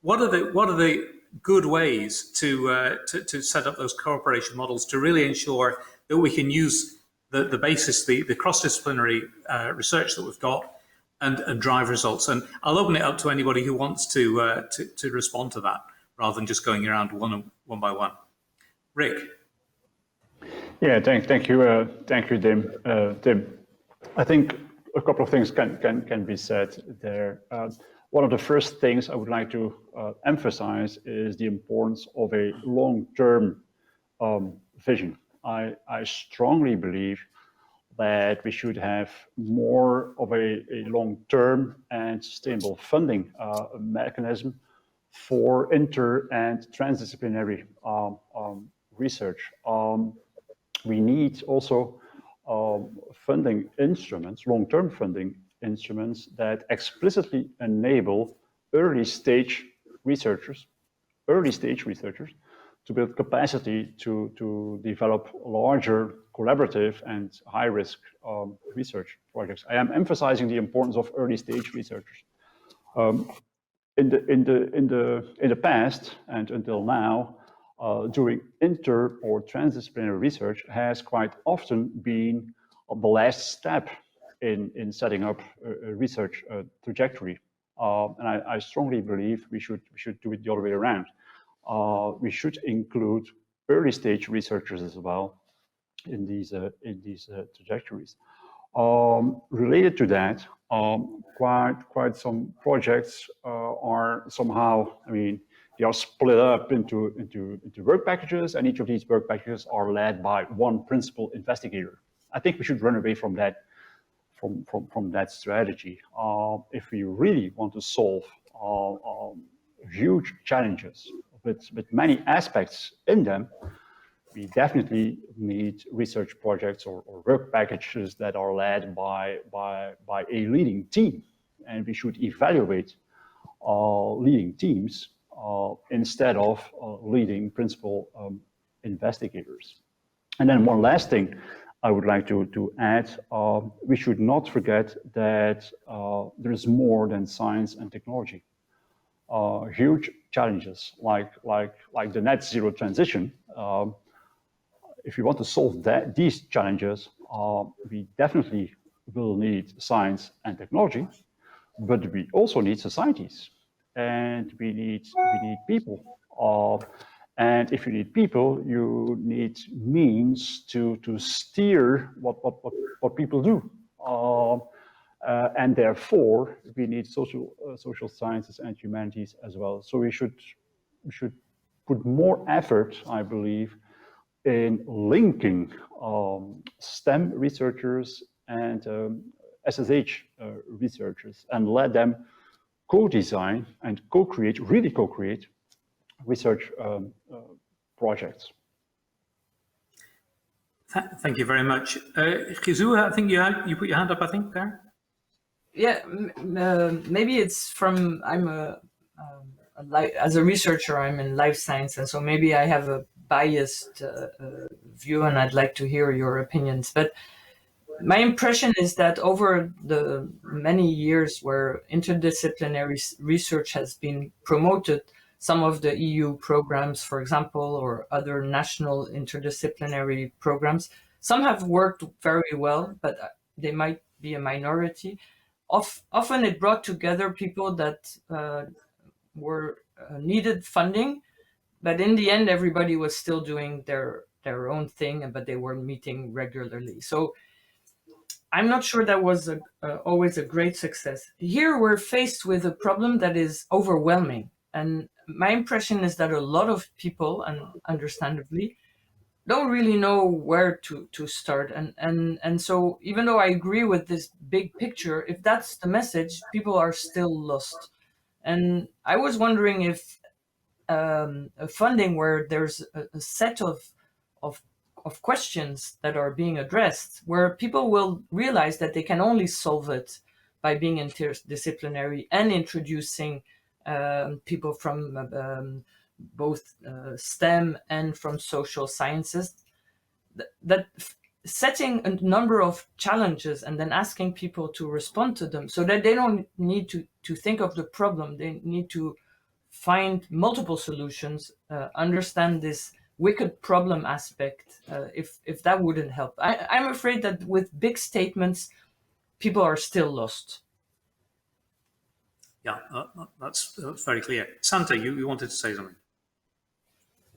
What are the good ways to set up those cooperation models to really ensure that we can use the basis, the cross-disciplinary research that we've got and drive results? And I'll open it up to anybody who wants to respond to that, rather than just going around one by one. Rick. Yeah, thank you, Tim. I think a couple of things can be said there. One of the first things I would like to emphasize is the importance of a long-term vision. I strongly believe that we should have more of a long-term and sustainable funding mechanism for inter and transdisciplinary research. We need also funding instruments, long-term funding instruments that explicitly enable early stage researchers to build capacity to develop larger collaborative and high-risk research projects. I am emphasizing the importance of early stage researchers. In the past and until now, doing inter or transdisciplinary research has quite often been the last step in setting up a research trajectory. And I strongly believe we should do it the other way around. We should include early stage researchers as well in these trajectories. Related to that, quite some projects are somehow, they are split up into work packages, and each of these work packages are led by one principal investigator. I think we should run away from that strategy. If we really want to solve huge challenges with many aspects in them, we definitely need research projects or work packages that are led by a leading team, and we should evaluate leading teams instead of leading principal investigators. And then one last thing I would like to add, we should not forget that there is more than science and technology. Huge challenges like the net zero transition. If we want to solve these challenges, we definitely will need science and technology, but we also need societies, and we need people. And if you need people, you need means to steer what people do. and therefore we need social sciences and humanities as well. So we should put more effort, I believe, in linking STEM researchers and SSH researchers, and let them co-design and co-create, really co-create research projects. Thank you very much. Chizu, I think you put your hand up, I think, there? Yeah, maybe it's from, as a researcher, I'm in life science, and so maybe I have a biased view, and I'd like to hear your opinions. But my impression is that over the many years where interdisciplinary research has been promoted, some of the EU programs, for example, or other national interdisciplinary programs, some have worked very well, but they might be a minority. Often it brought together people that were needed funding, but in the end, everybody was still doing their own thing, but they were meeting regularly. So I'm not sure that was always a great success. Here we're faced with a problem that is overwhelming. And my impression is that a lot of people, and understandably, don't really know where to start. And so even though I agree with this big picture, if that's the message, people are still lost. And I was wondering if a funding where there's a set of questions that are being addressed, where people will realize that they can only solve it by being interdisciplinary and introducing people from both STEM and from social sciences, that setting a number of challenges and then asking people to respond to them, so that they don't need to think of the problem, they need to find multiple solutions, understand this wicked problem aspect, if that wouldn't help. I'm afraid that with big statements, people are still lost. Yeah, that's very clear. Santa, you wanted to say something?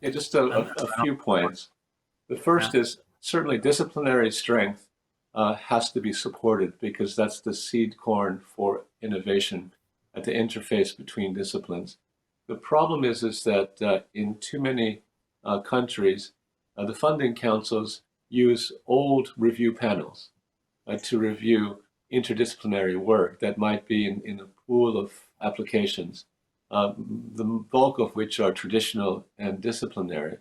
Yeah, just a few points. The first is certainly disciplinary strength has to be supported, because that's the seed corn for innovation at the interface between disciplines. The problem is that in too many countries, the funding councils use old review panels to review interdisciplinary work that might be in a pool of applications, the bulk of which are traditional and disciplinary.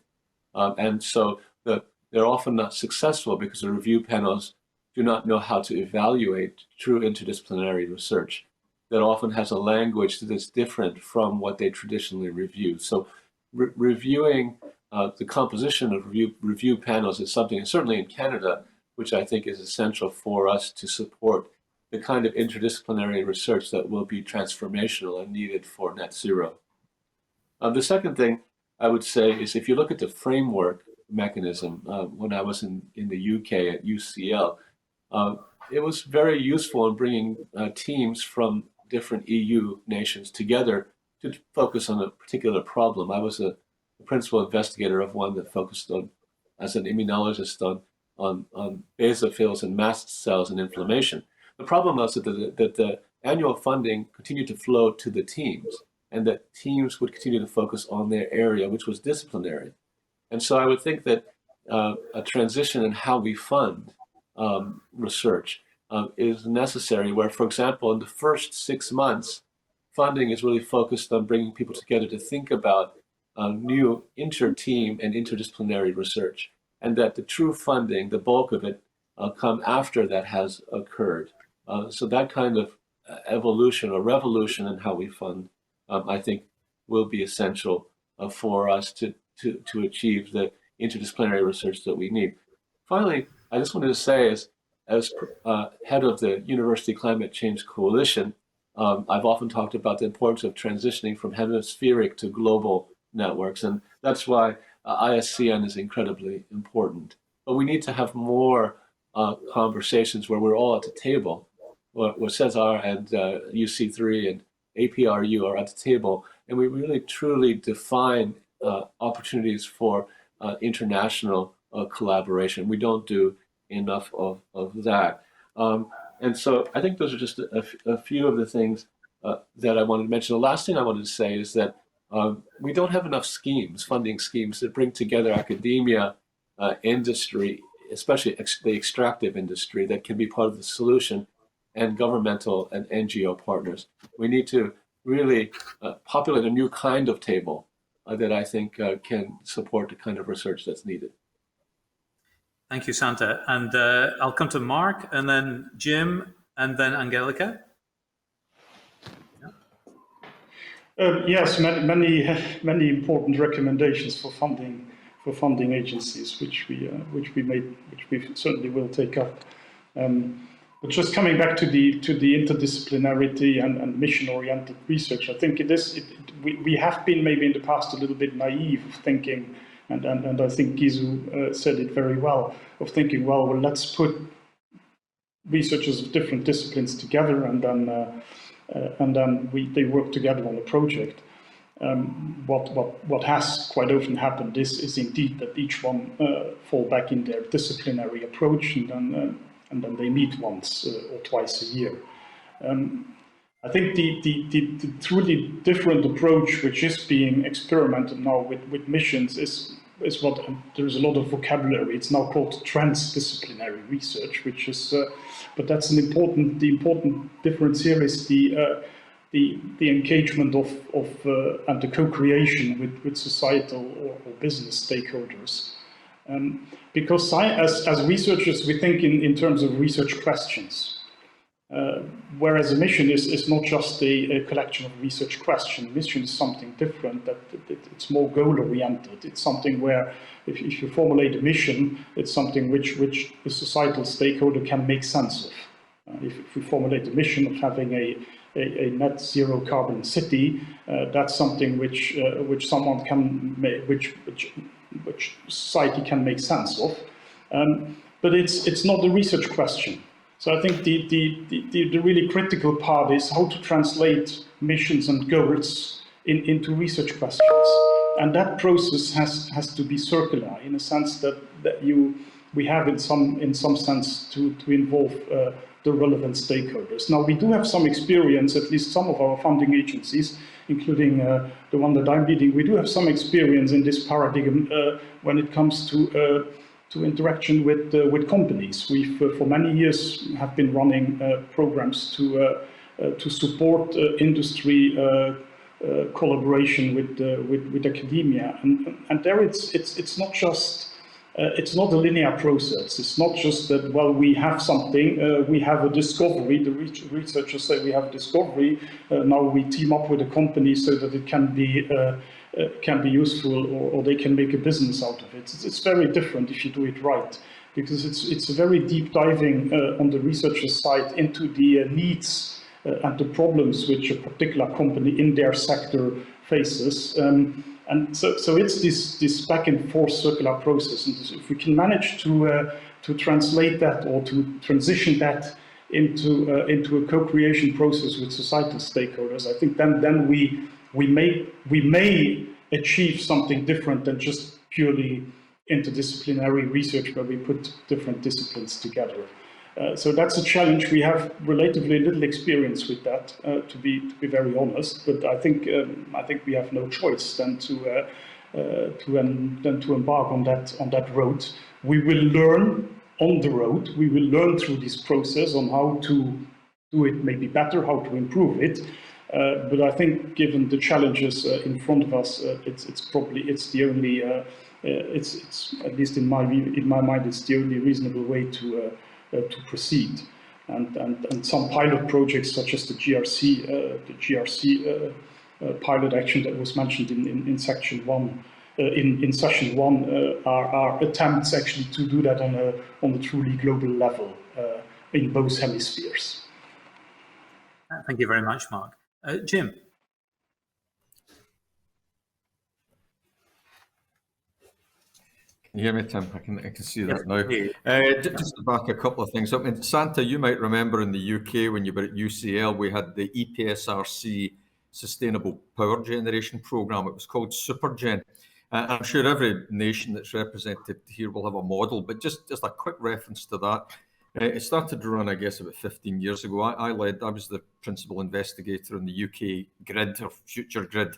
And so they're often not successful because the review panels do not know how to evaluate true interdisciplinary research that often has a language that is different from what they traditionally review. So reviewing the composition of review panels is something, and certainly in Canada, which I think is essential for us to support the kind of interdisciplinary research that will be transformational and needed for net zero. The second thing I would say is, if you look at the framework mechanism, when I was in the UK at UCL, it was very useful in bringing teams from different EU nations together to focus on a particular problem. I was a principal investigator of one that focused on, as an immunologist, on basophils and mast cells and inflammation. The problem was that the annual funding continued to flow to the teams, and that teams would continue to focus on their area, which was disciplinary. And so I would think that a transition in how we fund research is necessary, where, for example, in the first 6 months, funding is really focused on bringing people together to think about new inter-team and interdisciplinary research, and that the true funding, the bulk of it, come after that has occurred. So that kind of evolution or revolution in how we fund, I think, will be essential for us to achieve the interdisciplinary research that we need. Finally, I just wanted to say, as head of the University Climate Change Coalition, I've often talked about the importance of transitioning from hemispheric to global networks, and that's why ISCN is incredibly important. But we need to have more conversations where we're all at the table, where CESAR and UC3 and APRU are at the table, and we really truly define opportunities for international collaboration. We don't do enough of that. And so I think those are just a few of the things that I wanted to mention. The last thing I wanted to say is that we don't have enough schemes, funding schemes, that bring together academia, industry, especially the extractive industry, that can be part of the solution, and governmental and NGO partners. We need to really populate a new kind of table that I think can support the kind of research that's needed. Thank you, Santa. And I'll come to Mark, and then Jim, and then Angelica. Yes, many important recommendations for funding agencies, which we certainly will take up. But just coming back to the interdisciplinarity and mission-oriented research, I think we have been maybe in the past a little bit naive of thinking, and I think Gizu said it very well, of thinking, well, let's put researchers of different disciplines together, and then they work together on a project. What has quite often happened is indeed that each one fall back in their disciplinary approach, and then they meet once or twice a year. I think the truly different approach, which is being experimented now with missions, is what there's a lot of vocabulary. It's now called transdisciplinary research, which is, but that's the important difference here is the engagement of and the co-creation with societal or business stakeholders. Because as researchers, we think in terms of research questions, whereas a mission is not just a collection of research questions. A mission is something different, that it's more goal-oriented. It's something where if you formulate a mission, it's something which the societal stakeholder can make sense of. If we formulate a mission of having a net zero carbon city, that's something which someone can make, which society can make sense of. But it's not a research question. So I think the really critical part is how to translate missions and goals into research questions. And that process has to be circular, in a sense that we have in some sense to involve the relevant stakeholders. Now, we do have some experience, at least some of our funding agencies, including the one that I'm leading, we do have some experience in this paradigm when it comes to interaction with companies. We've for many years have been running programs to support industry collaboration with academia, and there it's not just it's not a linear process. It's not just that, well, we have something, we have a discovery, the researchers say we have a discovery, now we team up with a company so that it can be useful, or they can make a business out of it. It's very different if you do it right, because it's a very deep diving on the researcher's side into the needs and the problems which a particular company in their sector faces. And so it's this back and forth circular process. And if we can manage to translate that, or to transition that into a co-creation process with societal stakeholders, I think then we may achieve something different than just purely interdisciplinary research where we put different disciplines together. So that's a challenge. We have relatively little experience with that, to be very honest. But I think we have no choice than to embark on that road. We will learn on the road. We will learn through this process on how to do it maybe better, how to improve it. But I think, given the challenges in front of us, it's the only. It's at least in my mind, it's the only reasonable way to proceed, and some pilot projects such as the GRC pilot action that was mentioned in section 1, in session 1, are attempts actually to do that on a truly global level in both hemispheres. Thank you very much, Mark. Jim. Can you hear me, Tim? I can see that now. Just to back a couple of things up. And Santa, you might remember in the UK when you were at UCL, we had the EPSRC Sustainable Power Generation Programme. It was called SuperGen. I'm sure every nation that's represented here will have a model, but just a quick reference to that. It started to run, I guess, about 15 years ago. I was the principal investigator on the UK grid or future grid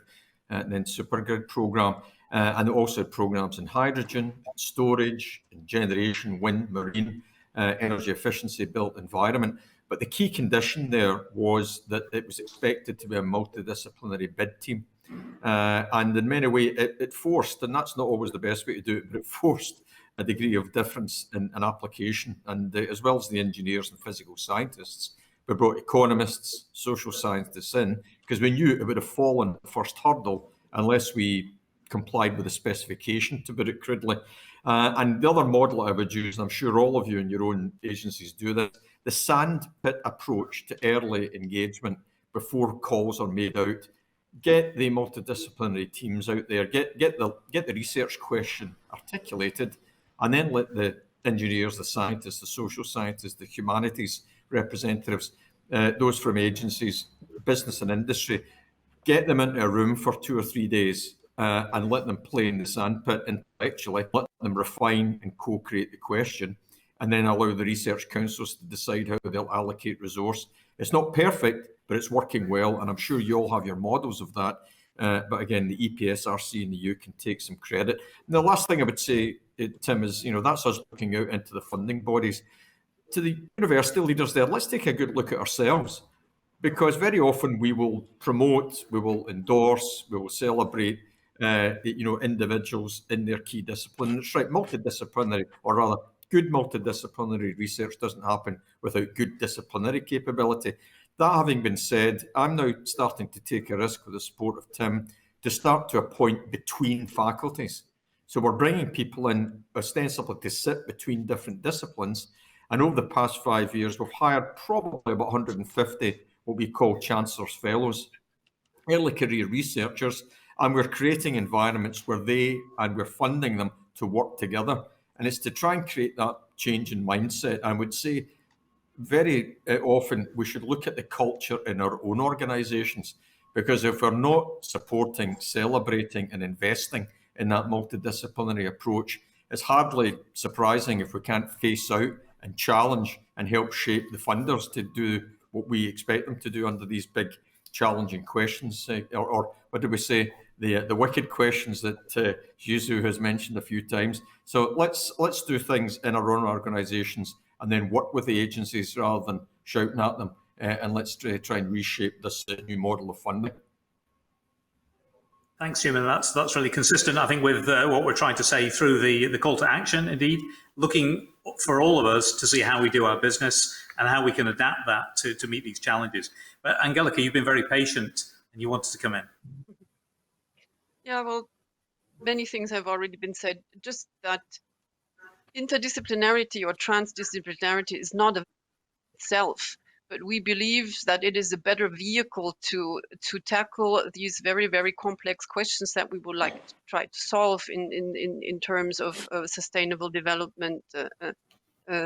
and then supergrid programme, and also programmes in hydrogen, storage, in generation, wind, marine, energy efficiency, built environment. But the key condition there was that it was expected to be a multidisciplinary bid team. And in many ways, it forced, and that's not always the best way to do it, but it forced a degree of difference in application. And as well as the engineers and physical scientists, we brought economists, social scientists in, because we knew it would have fallen the first hurdle unless we complied with the specification, to put it crudely. And the other model I would use, and I'm sure all of you in your own agencies do this, the sandpit approach to early engagement before calls are made out. Get the multidisciplinary teams out there, get the research question articulated, and then let the engineers, the scientists, the social scientists, the humanities representatives, those from agencies, business and industry, get them into a room for 2 or 3 days and let them play in the sandpit intellectually, let them refine and co-create the question, and then allow the research councils to decide how they'll allocate resource. It's not perfect, but it's working well, and I'm sure you all have your models of that. But again, the EPSRC in the EU can take some credit. And the last thing I would say, Tim, is that's us looking out into the funding bodies. To the university leaders there, let's take a good look at ourselves, because very often we will promote, we will endorse, we will celebrate individuals in their key discipline. It's right, multidisciplinary, or rather good multidisciplinary research doesn't happen without good disciplinary capability. That having been said, I'm now starting to take a risk with the support of Tim to start to appoint between faculties. So we're bringing people in ostensibly to sit between different disciplines. And over the past 5 years, we've hired probably about 150 what we call Chancellor's Fellows, early career researchers, and we're creating environments where we're funding them to work together. And it's to try and create that change in mindset. I would say very often we should look at the culture in our own organisations, because if we're not supporting, celebrating and investing in that multidisciplinary approach, it's hardly surprising if we can't face out and challenge and help shape the funders to do what we expect them to do under these big challenging questions, or what do we say, the wicked questions that Jizu has mentioned a few times. So let's do things in our own organisations and then work with the agencies rather than shouting at them, and let's try and reshape this new model of funding. Thanks, Jim, and that's really consistent, I think, with what we're trying to say through the call to action, indeed, looking for all of us to see how we do our business and how we can adapt that to meet these challenges. But Angelica, you've been very patient and you wanted to come in. Yeah, well, many things have already been said, just that interdisciplinarity or transdisciplinarity is not itself, but we believe that it is a better vehicle to tackle these very, very complex questions that we would like to try to solve in terms of sustainable development,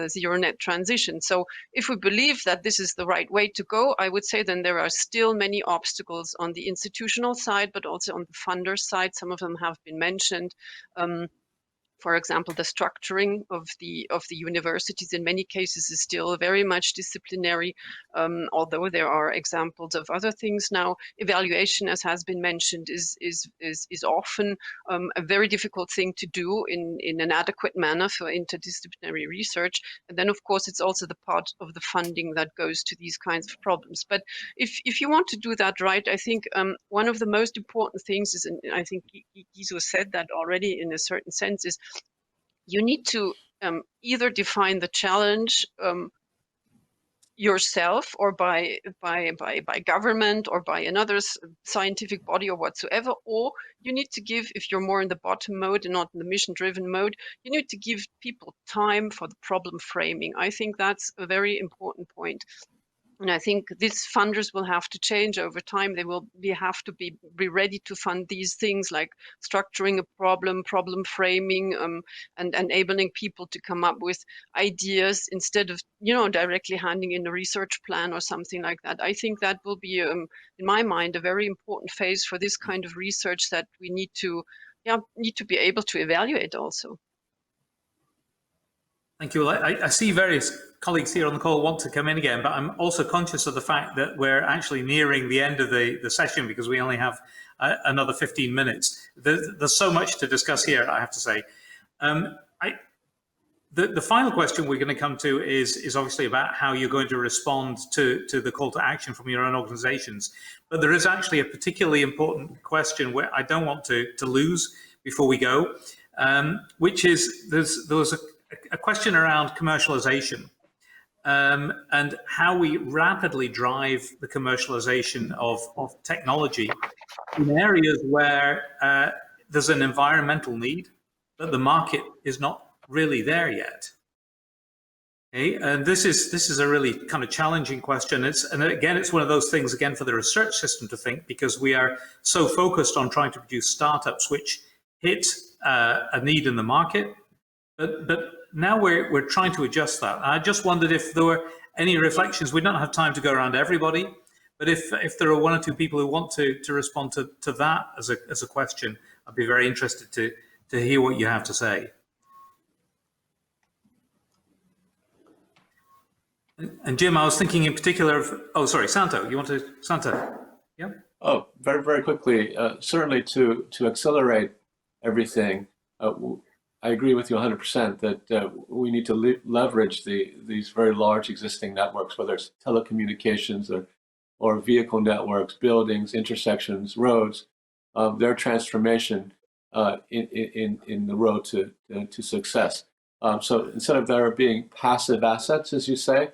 zero net transition. So if we believe that this is the right way to go, I would say then there are still many obstacles on the institutional side, but also on the funder side. Some of them have been mentioned. For example, the structuring of the universities in many cases is still very much disciplinary, although there are examples of other things now. Evaluation, as has been mentioned, is often a very difficult thing to do in an adequate manner for interdisciplinary research. And then, of course, it's also the part of the funding that goes to these kinds of problems. But if you want to do that right, I think one of the most important things is, and I think Gizo said that already in a certain sense, is you need to either define the challenge yourself, or by government, or by another scientific body or whatsoever, or you need to give, if you're more in the bottom mode and not in the mission-driven mode, you need to give people time for the problem framing. I think that's a very important point. And I think these funders will have to change over time. They will have to be ready to fund these things like structuring a problem framing, and enabling people to come up with ideas instead of, directly handing in a research plan or something like that. I think that will be, in my mind, a very important phase for this kind of research that we need to be able to evaluate also. Thank you. I see various colleagues here on the call want to come in again, but I'm also conscious of the fact that we're actually nearing the end of the session because we only have another 15 minutes. There's so much to discuss here, I have to say. The final question we're going to come to is obviously about how you're going to respond to the call to action from your own organizations. But there is actually a particularly important question where I don't want to lose before we go, which is there was a question around commercialization and how we rapidly drive the commercialization of technology in areas where there's an environmental need, but the market is not really there yet. Okay, and this is a really kind of challenging question. And again, it's one of those things again for the research system to think, because we are so focused on trying to produce startups which hit a need in the market, but now we're trying to adjust that. I just wondered if there were any reflections. We don't have time to go around everybody, but if there are one or two people who want to respond to that as a question, I'd be very interested to hear what you have to say. And Jim, I was thinking in particular of, oh, sorry, Santo, Santo, yeah? Oh, very, very quickly, certainly to accelerate everything, I agree with you 100% that we need to leverage these very large existing networks, whether it's telecommunications or vehicle networks, buildings, intersections, roads, their transformation in the road to success. So instead of there being passive assets, as you say,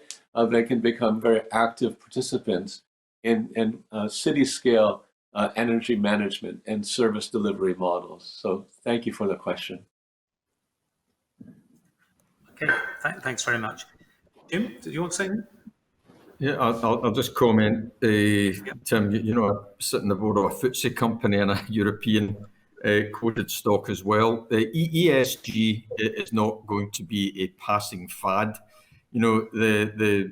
they can become very active participants in city-scale energy management and service delivery models. So thank you for the question. Okay, thanks very much. Jim, did you want to say anything? Yeah, I'll just comment, Tim, you know, I sit on the board of a FTSE company and a European quoted stock as well. The ESG is not going to be a passing fad. You know, the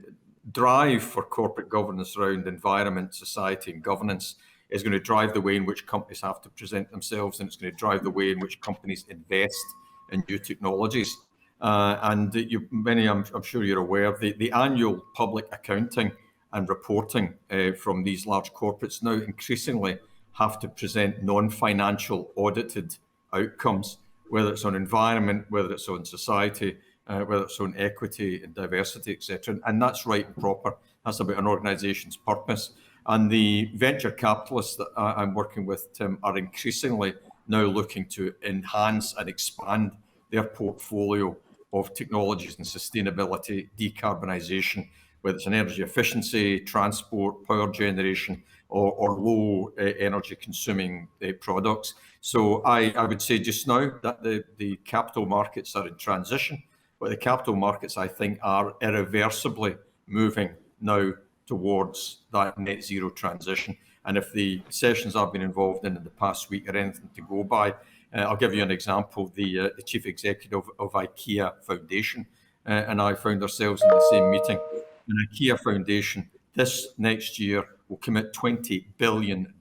drive for corporate governance around environment, society and governance is going to drive the way in which companies have to present themselves, and it's going to drive the way in which companies invest in new technologies. And many, I'm sure you're aware, the annual public accounting and reporting from these large corporates now increasingly have to present non-financial audited outcomes, whether it's on environment, whether it's on society, whether it's on equity and diversity, etc. And that's right and proper. That's about an organization's purpose. And the venture capitalists that I'm working with, Tim, are increasingly now looking to enhance and expand their portfolio of technologies and sustainability, decarbonisation, whether it's in energy efficiency, transport, power generation, or low energy consuming products. So I would say just now that the capital markets are in transition, but the capital markets, I think, are irreversibly moving now towards that net zero transition. And if the sessions I've been involved in the past week are anything to go by, I'll give you an example. The chief executive of IKEA Foundation and I found ourselves in the same meeting. And IKEA Foundation this next year will commit $20 billion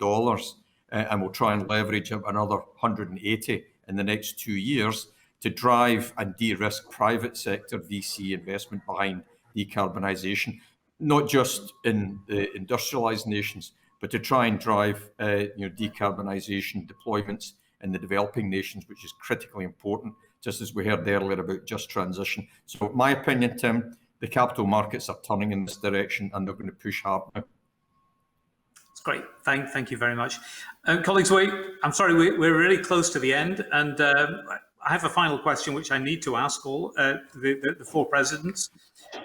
and will try and leverage another 180 in the next 2 years to drive and de-risk private sector VC investment behind decarbonisation, not just in the industrialised nations, but to try and drive decarbonisation deployments in the developing nations, which is critically important, just as we heard earlier about just transition. So my opinion, Tim, the capital markets are turning in this direction and they're going to push hard now. That's great. Thank you very much. Colleagues, I'm sorry, we're really close to the end, and I have a final question which I need to ask all the four presidents,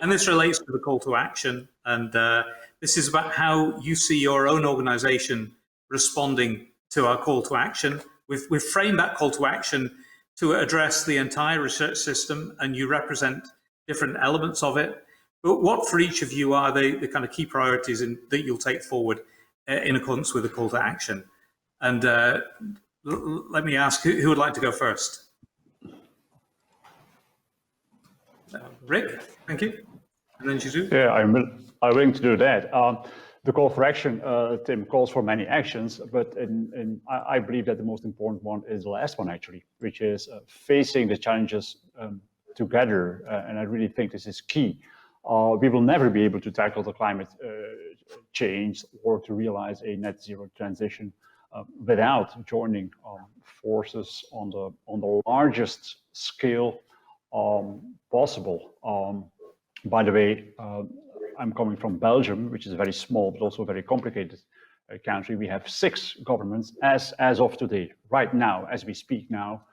and this relates to the call to action, and this is about how you see your own organization responding to our call to action. We've framed that call to action to address the entire research system, and you represent different elements of it. But what for each of you are the kind of key priorities that you'll take forward in accordance with the call to action? And let me ask, who would like to go first? Rick, thank you. And then Jizu. Yeah, I'm willing to do that. The call for action, Tim, calls for many actions, but I believe that the most important one is the last one, actually, which is facing the challenges together. And I really think this is key. we will never be able to tackle the climate change or to realize a net zero transition without joining forces on the largest scale possible. By the way, I'm coming from Belgium, which is a very small but also very complicated country. We have 6 governments as of today. Right now, as we speak now,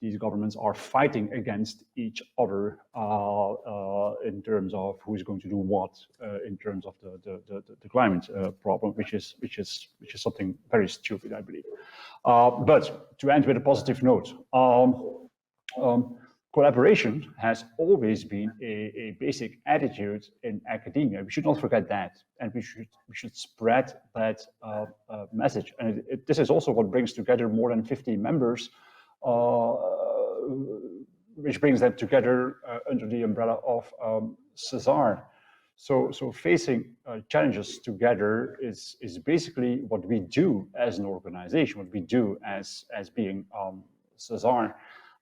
these governments are fighting against each other in terms of who's going to do what in terms of the climate problem, which is something very stupid, I believe. But to end with a positive note, collaboration has always been a basic attitude in academia. We should not forget that, and we should spread that message. And this is also what brings together more than 50 members, which brings them together under the umbrella of CESAR. So facing challenges together is basically what we do as an organization, what we do as being CESAR.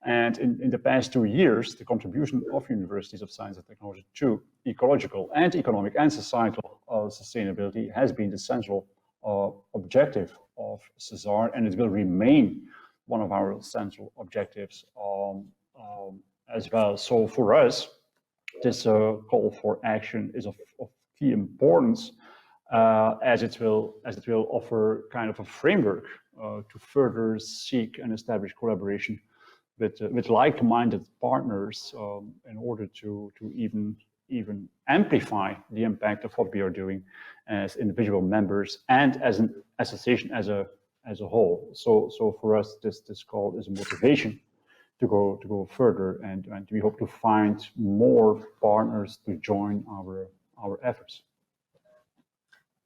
And in the past 2 years, the contribution of universities of science and technology to ecological and economic and societal sustainability has been the central objective of CESAR, and it will remain one of our central objectives as well. So for us, this call for action is of key importance as it will offer kind of a framework to further seek and establish collaboration with like-minded partners in order to even amplify the impact of what we are doing as individual members and as an association as a whole. So for us, this call is a motivation to go further, and we hope to find more partners to join our efforts.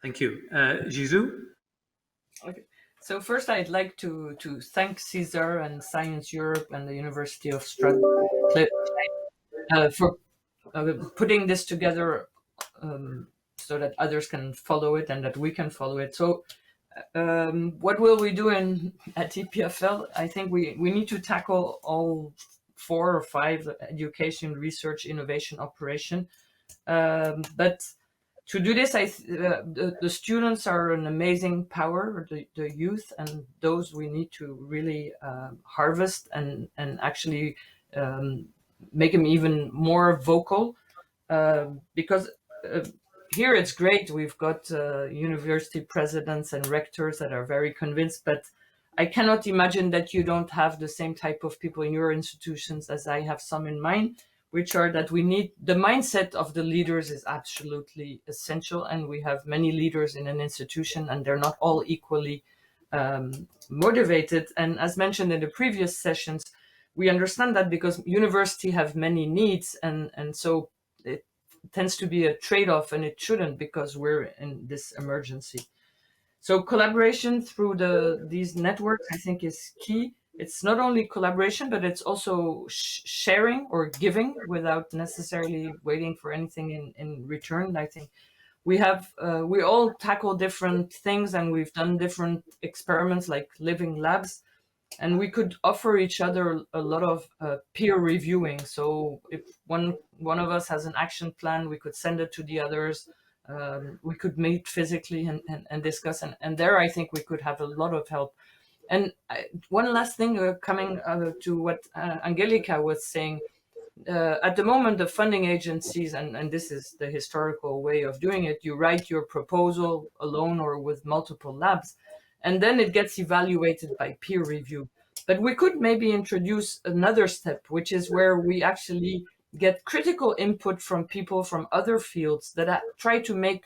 Thank you, Zizou. Okay. So first, I'd like to thank CESAR and Science Europe and the University of Strathclyde for putting this together so that others can follow it and that we can follow it. So what will we do at EPFL? I think we need to tackle all 4 or 5 education, research, innovation, operation. But to do this, the students are an amazing power, the youth, and those we need to really harvest and actually make them even more vocal. Because here it's great, we've got university presidents and rectors that are very convinced, but I cannot imagine that you don't have the same type of people in your institutions as I have some in mine, which are that we need the mindset of the leaders is absolutely essential. And we have many leaders in an institution and they're not all equally motivated. And as mentioned in the previous sessions, we understand that because university have many needs and so it tends to be a trade-off, and it shouldn't, because we're in this emergency. So collaboration through these networks, I think, is key. It's not only collaboration, but it's also sharing or giving without necessarily waiting for anything in return. I think we all tackle different things, and we've done different experiments like living labs, and we could offer each other a lot of peer reviewing. So if one of us has an action plan, we could send it to the others. We could meet physically and discuss, and there I think we could have a lot of help. And one last thing, coming to what Angelica was saying, at the moment the funding agencies, and this is the historical way of doing it, you write your proposal alone or with multiple labs, and then it gets evaluated by peer review. But we could maybe introduce another step, which is where we actually get critical input from people from other fields that try to make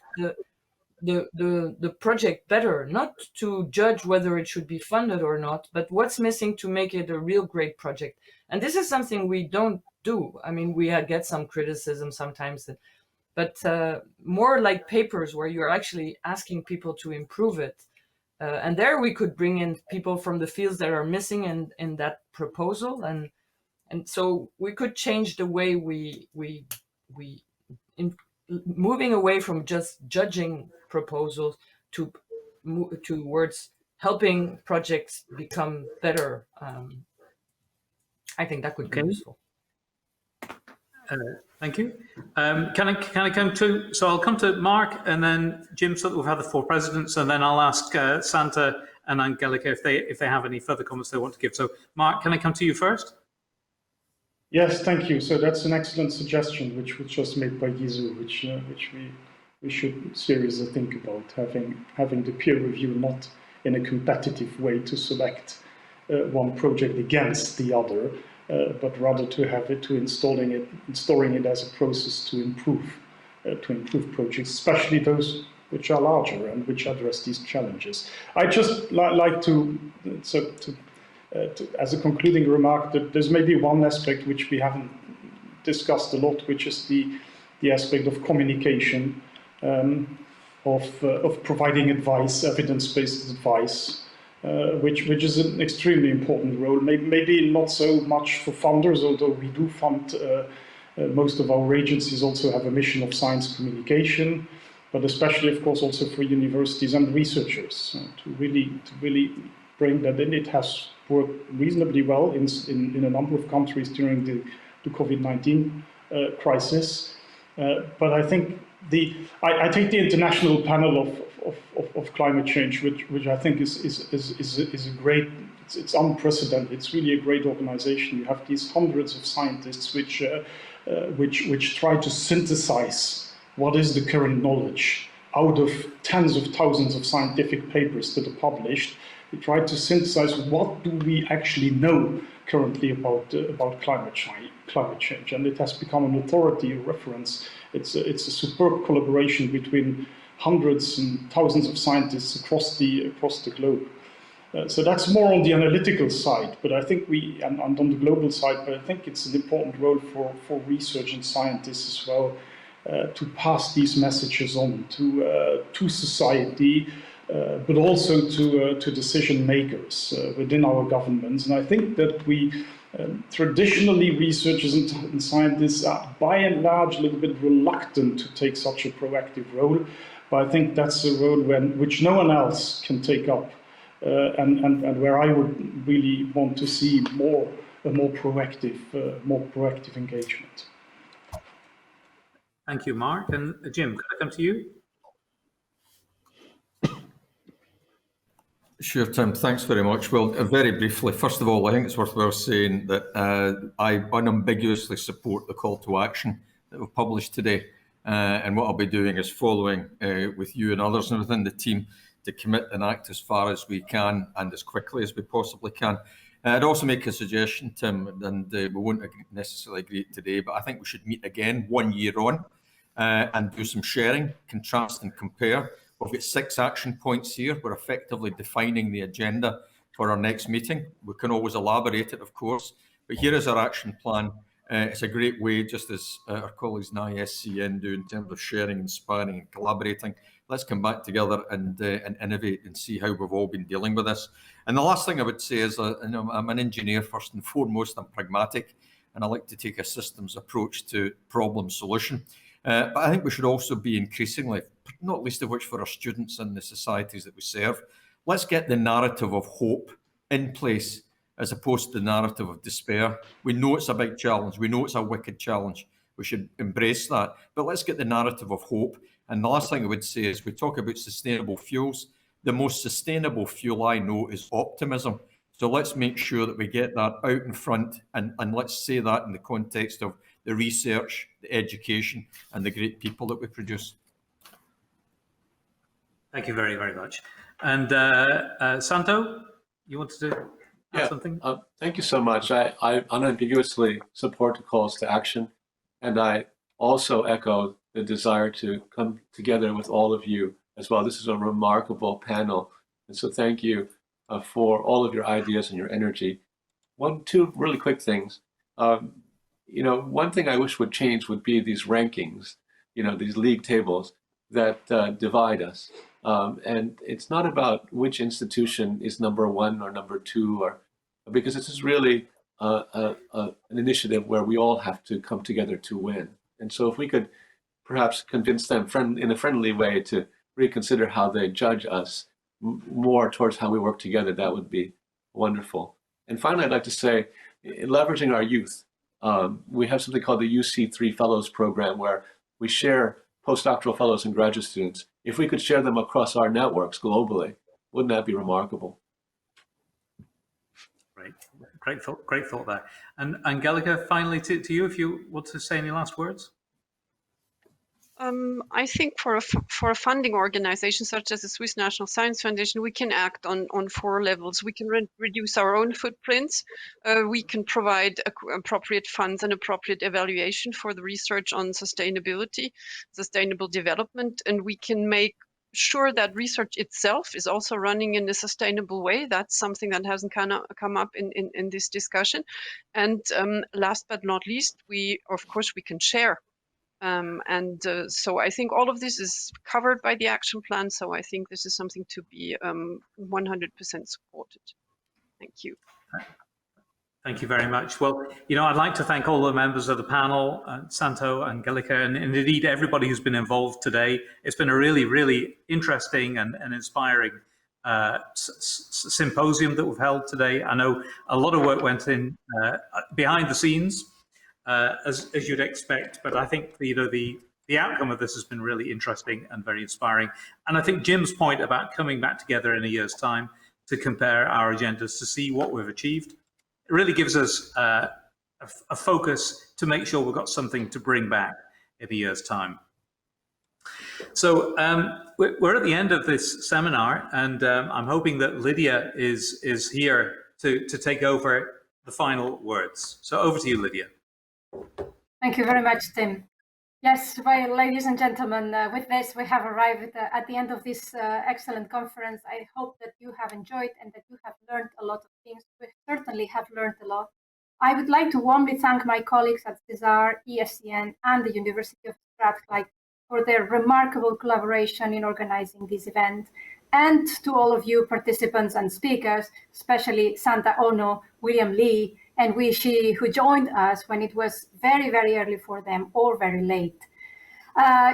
the project better, not to judge whether it should be funded or not, but what's missing to make it a real great project. And this is something we don't do. I mean, we get some criticism sometimes, but more like papers where you're actually asking people to improve it. And there we could bring in people from the fields that are missing in that proposal, and so we could change the way we moving away from just judging proposals towards helping projects become better. I think that could be useful. Thank you. Can I come to, so I'll come to Mark and then Jim, so that we've had the four presidents, and then I'll ask Santa and Angelica if they have any further comments they want to give. So Mark, can I come to you first? Yes, thank you. So that's an excellent suggestion, which was just made by Gizu, which we should seriously think about, having the peer review not in a competitive way to select one project against the other, but rather to have it, installing it as a process to improve projects, especially those which are larger and which address these challenges. I just like to as a concluding remark, that there's maybe one aspect which we haven't discussed a lot, which is the aspect of communication, of providing advice, evidence-based advice, which is an extremely important role. Maybe not so much for funders, although we do fund. Most of our agencies also have a mission of science communication, but especially, of course, also for universities and researchers to really bring that in. It has worked reasonably well in a number of countries during the COVID-19 crisis. But I think I take the International Panel of Climate Change, which I think is a great. It's unprecedented. It's really a great organization. You have these hundreds of scientists which try to synthesize what is the current knowledge out of tens of thousands of scientific papers that are published. We try to synthesize what do we actually know currently about climate change, and it has become an authority, a reference. It's a superb collaboration between hundreds and thousands of scientists across the globe. So that's more on the analytical side, but I think and on the global side, but I think it's an important role for research and scientists as well to pass these messages on to society. But also to decision makers within our governments. And I think that we traditionally researchers and scientists are by and large a little bit reluctant to take such a proactive role. But I think that's a role which no one else can take up, and where I would really want to see a more proactive engagement. Thank you, Mark. And Jim, can I come to you? Sure, Tim, thanks very much. Well, very briefly, first of all, I think it's worthwhile saying that I unambiguously support the call to action that we've published today. And what I'll be doing is following with you and others and within the team to commit and act as far as we can and as quickly as we possibly can. I'd also make a suggestion, Tim, and we won't necessarily agree today, but I think we should meet again 1 year on and do some sharing, contrast and compare. We've got 6 action points here. We're effectively defining the agenda for our next meeting. We can always elaborate it, of course, but here is our action plan. It's a great way, just as our colleagues in ISCN do in terms of sharing, inspiring and collaborating. Let's come back together and innovate and see how we've all been dealing with this. And the last thing I would say is I'm an engineer first and foremost. I'm pragmatic, and I like to take a systems approach to problem solution. But I think we should also be increasingly, not least of which for our students and the societies that we serve, let's get the narrative of hope in place as opposed to the narrative of despair. We know it's a big challenge. We know it's a wicked challenge. We should embrace that. But let's get the narrative of hope. And the last thing I would say is we talk about sustainable fuels. The most sustainable fuel I know is optimism. So let's make sure that we get that out in front, and let's say that in the context of the research, the education, and the great people that we produce. Thank you very, very much. And Santo, you wanted to add something? Thank you so much. I unambiguously support the calls to action, and I also echo the desire to come together with all of you as well. This is a remarkable panel, and so thank you for all of your ideas and your energy. Two really quick things. One thing I wish would change would be these rankings, these league tables that divide us. And it's not about which institution is number 1 or number 2, because this is really an initiative where we all have to come together to win. And so if we could perhaps convince them in a friendly way to reconsider how they judge us more towards how we work together, that would be wonderful. And finally, I'd like to say, leveraging our youth, We have something called the UC3 Fellows Program, where we share postdoctoral fellows and graduate students. If we could share them across our networks globally, wouldn't that be remarkable? Great thought there. And Angelica, finally to you, if you want to say any last words. I think for a funding organization such as the Swiss National Science Foundation, we can act on 4 levels. We can reduce our own footprints. We can provide appropriate funds and appropriate evaluation for the research on sustainability, sustainable development, and we can make sure that research itself is also running in a sustainable way. That's something that hasn't come up in this discussion. And last but not least, of course we can share. So I think all of this is covered by the action plan. So I think this is something to be 100% supported. Thank you. Thank you very much. Well, I'd like to thank all the members of the panel, Santo, Angelica, and indeed everybody who's been involved today. It's been a really, really interesting and inspiring symposium that we've held today. I know a lot of work went in behind the scenes, as you'd expect, but I think the outcome of this has been really interesting and very inspiring. And I think Jim's point about coming back together in a year's time to compare our agendas to see what we've achieved, it really gives us a focus to make sure we've got something to bring back in a year's time. So we're at the end of this seminar, and I'm hoping that Lydia is here to take over the final words. So over to you, Lydia. Thank you very much, Tim. Yes, well, ladies and gentlemen, with this, we have arrived at the end of this excellent conference. I hope that you have enjoyed and that you have learned a lot of things. We certainly have learned a lot. I would like to warmly thank my colleagues at CESAR, ESCN, and the University of Strathclyde for their remarkable collaboration in organizing this event, and to all of you participants and speakers, especially Santa Ono, William Lee, and Wei Shi, who joined us when it was very, very early for them or very late.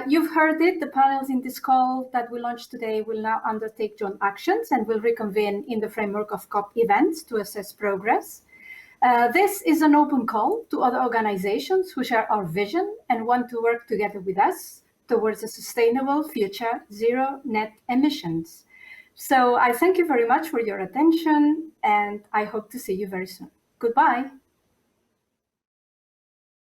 You've heard it, the panels in this call that we launched today will now undertake joint actions and will reconvene in the framework of COP events to assess progress. This is an open call to other organizations who share our vision and want to work together with us towards a sustainable future, zero net emissions. So I thank you very much for your attention, and I hope to see you very soon. Goodbye.